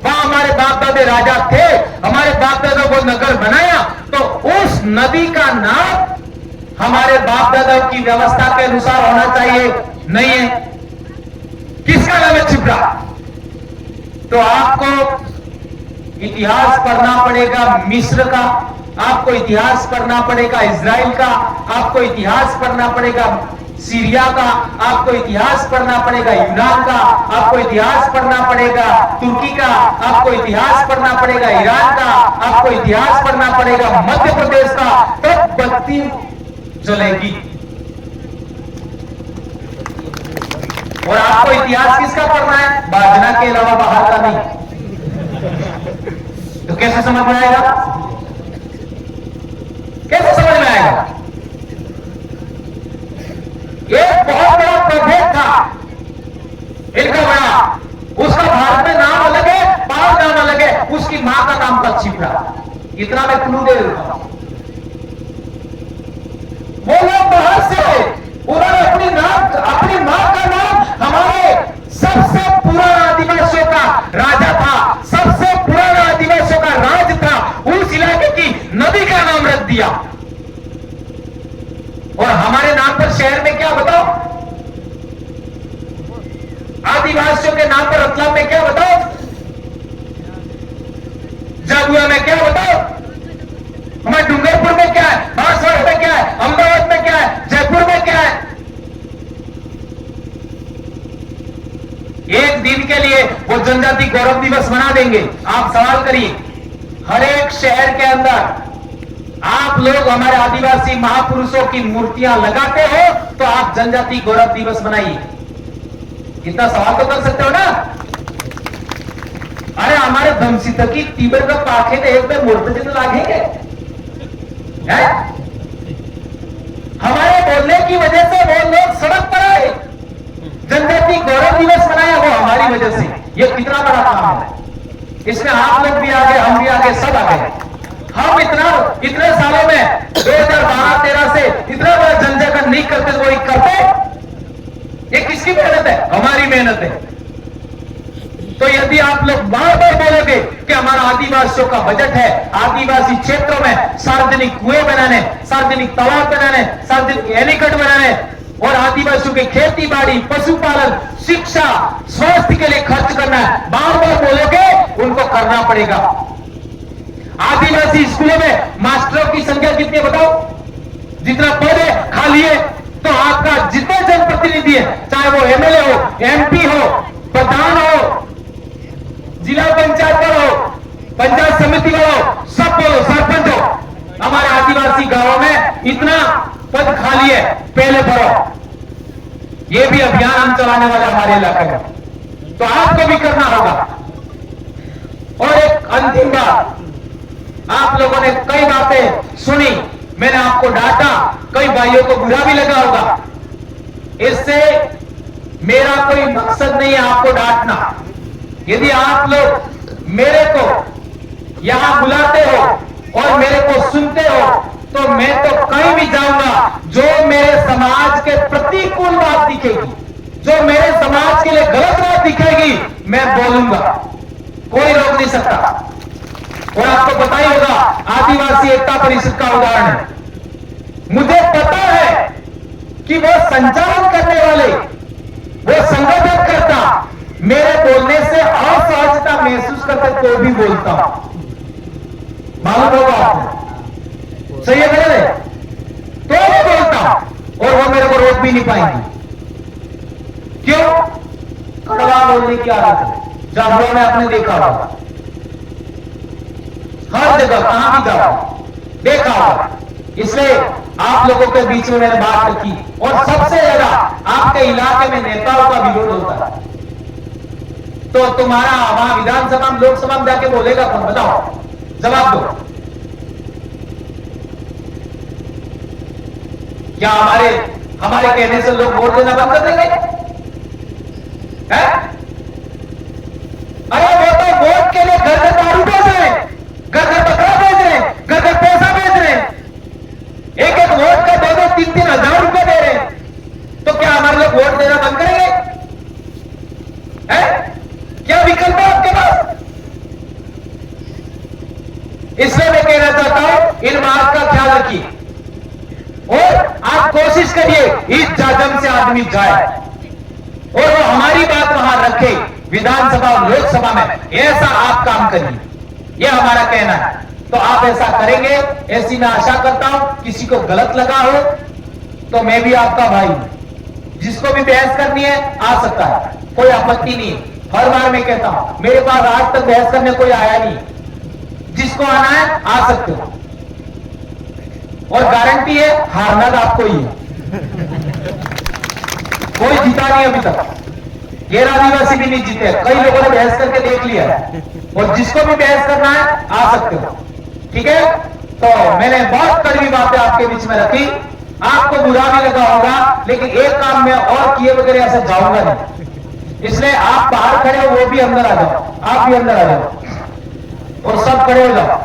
[SPEAKER 1] वहां हमारे बाप दादे राजा थे, हमारे बाप दादों को नगर बनाया, तो उस नदी का नाम हमारे बाप दादों की व्यवस्था के अनुसार होना चाहिए, नहीं है। किसका नाम है? छिप्रा। तो आपको इतिहास पढ़ना पड़ेगा मिस्र का, आपको इतिहास पढ़ना पड़ेगा इजराइल का, आपको इतिहास पढ़ना पड़ेगा सीरिया का, आपको इतिहास पढ़ना पड़ेगा यूनान का, आपको इतिहास पढ़ना पड़ेगा तुर्की का, आपको इतिहास पढ़ना पड़ेगा ईरान का, आपको इतिहास पढ़ना पड़ेगा मध्य प्रदेश का, तब बत्ती जलेगी। और आपको इतिहास किसका पढ़ना है? बाजना के अलावा बाहर का नहीं। तो कैसे समझ में आएगा? कैसे समझ में आएगा? एक बहुत बड़ा प्रभेद था इनका बड़ा, उसका भारत में नाम अलग है, पाल नाम अलग है, उसकी मां का नाम था छिपरा। इतना मैं क्लू दे देता हूं। वो लोग बाहर से उन्होंने अपनी मां का नाम हमारे सबसे पुराना आदिवासियों का राजा था, सबसे पुराना आदिवासियों का राज था, उस इलाके की नदी का नाम रख दिया। और हमारे नाम पर शहर में क्या बताओ? आदिवासियों के नाम पर रतलाम में क्या बताओ? जागुआ में क्या बताओ? हमारे डूंगरपुर में क्या है? बांसवाड़ा में क्या है? अहमदाबाद में क्या है? जयपुर में क्या है? एक दिन के लिए वो जनजाति गौरव दिवस मना देंगे। आप सवाल करिए, हर एक शहर के अंदर आप लोग हमारे आदिवासी महापुरुषों की मूर्तियां लगाते हो तो आप जनजाति गौरव दिवस मनाइए। इतना सवाल तो कर सकते हो ना? अरे हमारे धमसित की तीबर का पाखे ने एक में मूर्त जिन लागेंगे। हमारे बोलने की वजह से वो लोग सड़क पर आए, जनजाति गौरव दिवस मनाया वो हमारी वजह से। ये कितना बड़ा काम है, इसमें आप लोग भी आ गए, हम भी आ गए, सब आ गए। हम इतने सालों में 2012-13 से इतना बड़ा जनजागरण नहीं करते तो वही करते। ये किसकी मेहनत है? हमारी मेहनत है। तो यदि आप लोग बार बार बोलोगे कि हमारा आदिवासियों का बजट है, आदिवासी क्षेत्रों में सार्वजनिक कुएं बनाने, सार्वजनिक तालाब बनाने, सार्वजनिक एनीकट बनाने, और आदिवासियों की खेती बाड़ी, पशुपालन, शिक्षा, स्वास्थ्य के लिए खर्च करना है। बार बार बोलोगे उनको करना पड़ेगा। आदिवासी स्कूलों में मास्टरों की संख्या कितनी है बताओ? जितना पद है खाली है, तो आपका जितने जनप्रतिनिधि है, चाहे वो एमएलए हो, एमपी हो, प्रधान हो, जिला पंचायत का हो, पंचायत समिति का हो, सब बोलो, सरपंच हो, हमारे आदिवासी गांवों में इतना पद खाली है, पहले भरो। ये भी अभियान हम चलाने वाले हमारे इलाके में, तो आपको भी करना होगा। और एक अंतिम बात, आप लोगों ने कई बातें सुनी, मैंने आपको डांटा, कई भाइयों को बुरा भी लगा होगा। इससे मेरा कोई मकसद नहीं है आपको डांटना। यदि आप लोग मेरे को यहां बुलाते हो और मेरे को सुनते हो, तो मैं तो कहीं भी जाऊंगा, जो मेरे समाज के प्रतिकूल बात दिखेगी, जो मेरे समाज के लिए गलत बात दिखेगी, मैं बोलूंगा, कोई रोक नहीं सकता। और आपको पता ही होगा, आदिवासी एकता परिषद का उदाहरण है। मुझे पता है कि वो संचालन करने वाले, वो संगठन करता, मेरे बोलने से असहजता महसूस करते तो भी बोलता हूं। मालूम होगा आपको, सही है मेरे, तो भी बोलता हूं, और वो मेरे को रोक भी नहीं पाएंगे। क्यों? कड़वा बोलने की आदत है, जानवरों ने आपने देखा होगा, हर जगह कहां भी जाओ देखा होगा। इसलिए आप लोगों के बीच में मैंने बात रखी, और सबसे ज्यादा आपके इलाके में नेताओं का विरोध होता है, तो तुम्हारा वहां विधानसभा में, लोकसभा में जाके बोलेगा कौन? बताओ, जवाब दो। क्या हमारे कहने से लोग वोट देना बंद कर देंगे? अरे वो तो वोट के लिए घर घर दारू बेच रहे हैं, घर घर बकरा बेच रहे हैं, घर घर पैसा बेच रहे हैं, एक एक वोट का 2-3 हजार रुपए दे रहे हैं। तो क्या हमारे लोग वोट देना बंद करेंगे? क्या विकल्प है आपके पास? इसलिए मैं कहना चाहता हूं, इन बात का ख्याल रखिए, और आप कोशिश करिए इस जाजम से आदमी जाए, और वो हमारी बात वहां रखे विधानसभा और लोकसभा में, ऐसा आप काम करिए, यह हमारा कहना है। तो आप ऐसा करेंगे, ऐसी मैं आशा करता हूं। किसी को गलत लगा हो तो मैं भी आपका भाई हूं, जिसको भी बहस करनी है आ सकता है, कोई आपत्ति नहीं है। हर बार मैं कहता हूं, मेरे पास आज तक बहस करने कोई आया नहीं, जिसको आना है आ सकते हो, और गारंटी है हारना तो आपको ही है। कोई जीता नहीं अभी तक, गैर आदिवासी भी नहीं जीते, कई लोगों ने बहस करके देख लिया है, और जिसको भी बहस करना है आ सकते हो, ठीक है? तो मैंने बहुत कड़वी बातें आपके बीच में रखी, आपको बुरा भी लगा होगा, लेकिन एक काम मैं और किए वगैरह ऐसे जाऊंगा नहीं, इसलिए आप बाहर खड़े हो, वो भी अंदर आ जाओ, आप भी अंदर आ जाओ, और सब खड़े हो जाओ।